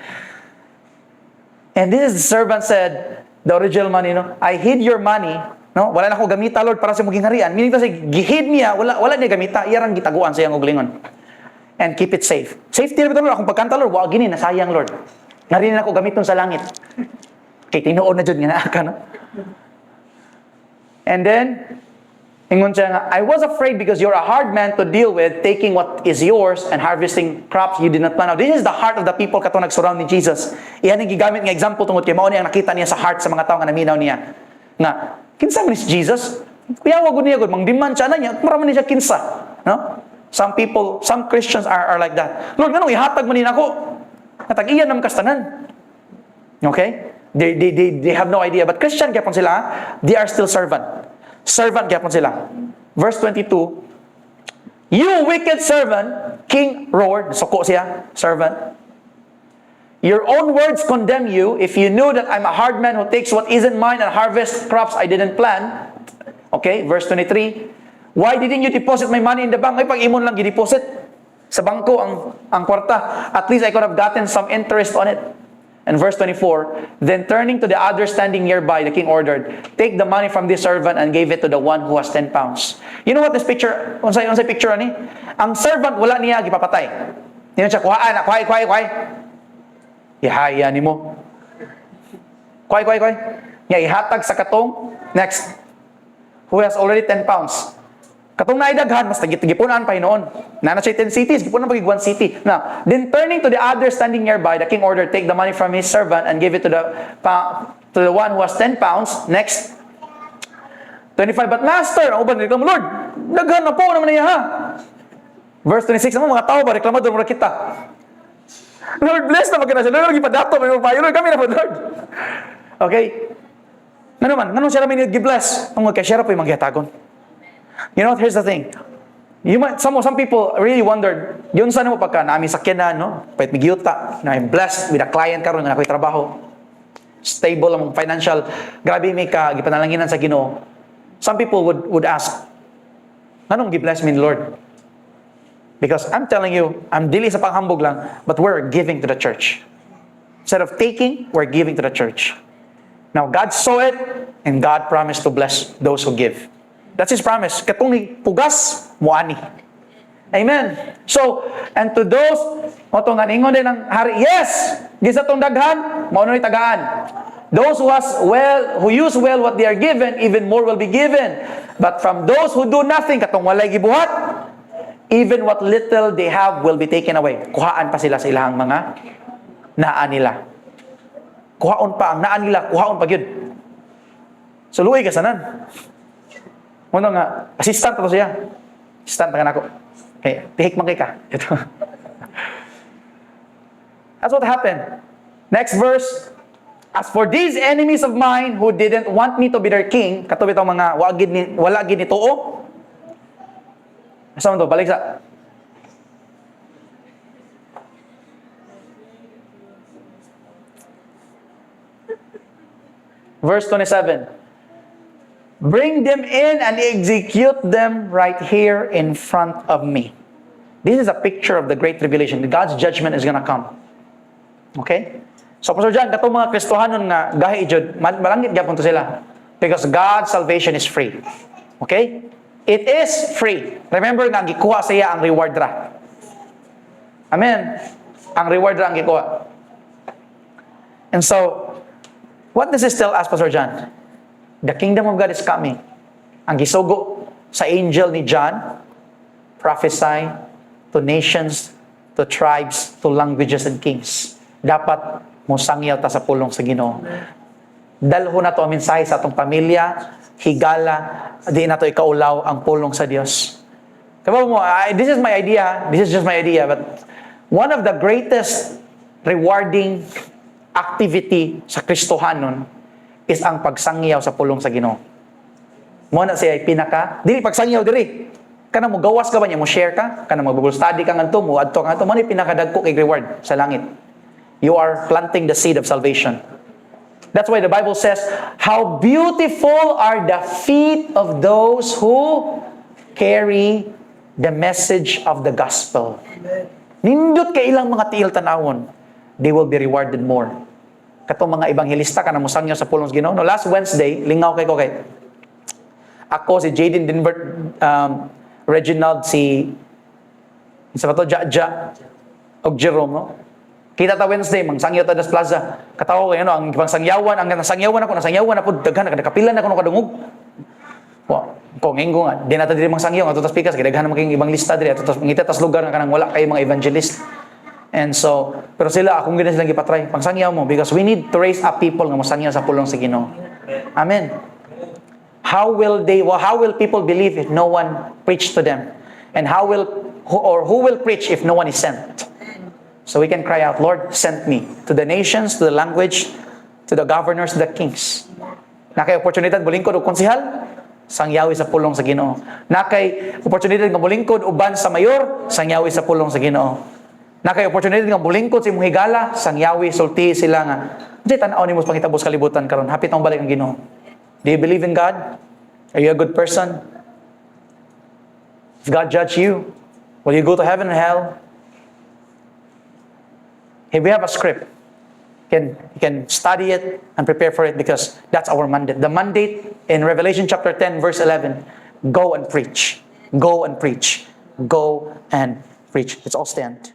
And this is the servant said, the original money, no? I hid your money, no? Wala na ko gamita, Lord, para sa muging harian. Meaning to say, gihid niya, wala niya gamita, iyarang gitaguan sa iyang uglingon. And keep it safe. Safety na ba ito, Lord? Akong pagkanta, Lord, wag gini, nasayang, Lord. Narinig ako gamiton sa langit. Okay, tinuod na dyan nga na ka, no? And then, Ingon siya nga, I was afraid because you're a hard man to deal with, taking what is yours and harvesting crops you did not plant. Now, this is the heart of the people katong nag-surround ni Jesus. Iyan ang gigamit nga example tungod kay mao niya ang nakita niya sa heart sa mga tao nga naminaw niya. Nga, kinsa man ni si Jesus? Kuyawa gud niya gud, mangdiman siya na niya, marami niya kinsa. No? Some people, some Christians are like that. Lord, ganun, ihatag man din ako. Natag-iyan naman kastanan. Okay? They have no idea. But Christian, kaya sila, they are still servant. Servant gyapon sila. Verse 22, you wicked servant, king roared, suko siya, servant. Your own words condemn you. If you knew that I'm a hard man who takes what isn't mine and harvests crops I didn't plant. Okay, verse 23, why didn't you deposit my money in the bank? Ay, pag imon lang gideposit sa bangko ang kwarta. At least I could have gotten some interest on it. And verse 24, then turning to the other standing nearby, the king ordered, take the money from this servant and gave it to the one who has 10 pounds. You know what this picture, unsay picture ani? Ang servant wala niya gipapatay. Niya siya kuhaan, kuhay. Ihaya nimo. Kuhay. Niya ihatag sa katong next who has already 10 pounds. Katong naidaghan, mas gipunan pa noon. Nana siya 10 cities, gipunan pa 1 city. Now, then turning to the other standing nearby, the king ordered, take the money from his servant and give it to the one who has 10 pounds. Next. 25, but master, ang uban reklamo, Lord, daghan na po naman niya ha. Verse 26, naman mga tao ba, reklamador mo kita. Lord, bless na magkana siya. Lord, ipadato, may mapayo. Lord, kami na po, Lord. Okay. Ano siya namin i-bless? Tungod kay siya po yung mangyatagon. You know, here's the thing. Some people really wondered, yun saan mo pagka namin sakyanan, no? Pahit migiyuta, na I'm blessed with a client karon nga ako'y trabaho. Stable ang financial. Grabe may ka, gipanalanginan sa Ginoo. Some people would ask, anong gi-bless me, Lord? Because I'm telling you, I'm dili sa panghambog lang, but we're giving to the church. Instead of taking, we're giving to the church. Now, God saw it, and God promised to bless those who give. That's His promise. Katong ni pugas, muani. Amen. So, and to those, moto nga ningon din ang hari, yes, gisa tong daghan, mao ni tagaan. Those who use well what they are given, even more will be given. But from those who do nothing, katong walay gibuhat, even what little they have will be taken away. Kuhaan pa sila sa ilahang mga naa nila. Kuhaon pa ang naa nila, kuhaon pa gyud. So luoy ka sanan. Ano nga, assistant to siya. Assistant ka na ako. Okay, pihik man kay ka. Ito. That's what happened. Next verse. As for these enemies of mine who didn't want me to be their king, katubi itong mga wala gid ni tuo. Asa man to? Balik sa verse 27. Bring them in and execute them right here in front of me. This is a picture of the great tribulation. God's judgment is gonna come. Okay? So, Pastor John, katong mga Kristohanon nga gahi jud, malangit gyapon to sila. Because God's salvation is free. Okay? It is free. Remember nga, gikuha sa iya ang reward ra. Amen? Ang reward ra ang gikuha. And so, what does this tell us, Pastor John? The kingdom of God is coming. Ang gisugo sa angel ni John, prophesy to nations, to tribes, to languages and kings. Dapat musangyaw ta sa pulong sa Ginoo. Dalho na to ang mensahe sa atong pamilya, higala, di na to ikaulaw ang pulong sa Dios. Kaya mo, this is my idea, this is just my idea, but one of the greatest rewarding activity sa Kristohanon is ang pagsangyaw sa pulong sa Ginoo. Mo na siya pinaka, dili pagsangyaw diri. Kana mo gawas ka ba niya, mo share ka, kana mag-Bible study ka ngadto mo, adto ka ngadto mo ni pinakadagko kay reward sa langit. You are planting the seed of salvation. That's why the Bible says, how beautiful are the feet of those who carry the message of the gospel. Nindot kay ilang mga tiil tanawon, they will be rewarded more. Katong mga ebanghelista ka na musangyo sa pulong sa Ginoo. No, last Wednesday, lingaw kay ko kay ako, si Jaden Denver, Reginald, si isa pa to, Jaja, og Jerome, no? Kita ta Wednesday, mangsangyaw ta das plaza. Katawo ko, ang pangsangyawan, ang nasangyawan ako, nasangyawan ako, daghan, nakadapilan ako, nakadungog. Kung hingo nga, di natin diri mangsangyaw, nga tutas pikas, kidaghan na maging ibang lista diri, tutas ngita tas lugar nga kanang wala kay mga evangelist. And so, pero sila, akong gina silang ipatry, pangsangyaw mo, because we need to raise up people nga mosangyaw sa pulong sa Ginoo. Amen. How will people believe if no one preach to them? And who will preach if no one is sent? So we can cry out, Lord, send me to the nations, to the language, to the governors, to the kings. Nakay oportunidad bulingkod og konsehal, sangyawi sa pulong sa Ginoo. Nakay oportunidad nga bulingkod uban sa mayor, sangyawi sa pulong sa Ginoo. Nakay oportunidad nga bulingkod sa imong higala, sangyawi sulti sila nga. Unsay tan-aw nimo sa pangitabos kalibutan karon? Hapit ang balik ang Ginoo. Do you believe in God? Are you a good person? If God judge you, will you go to heaven or hell? If we have a script, you can study it and prepare for it because that's our mandate. The mandate in Revelation chapter 10 verse 11, go and preach. Go and preach. Go and preach. Let's all stand.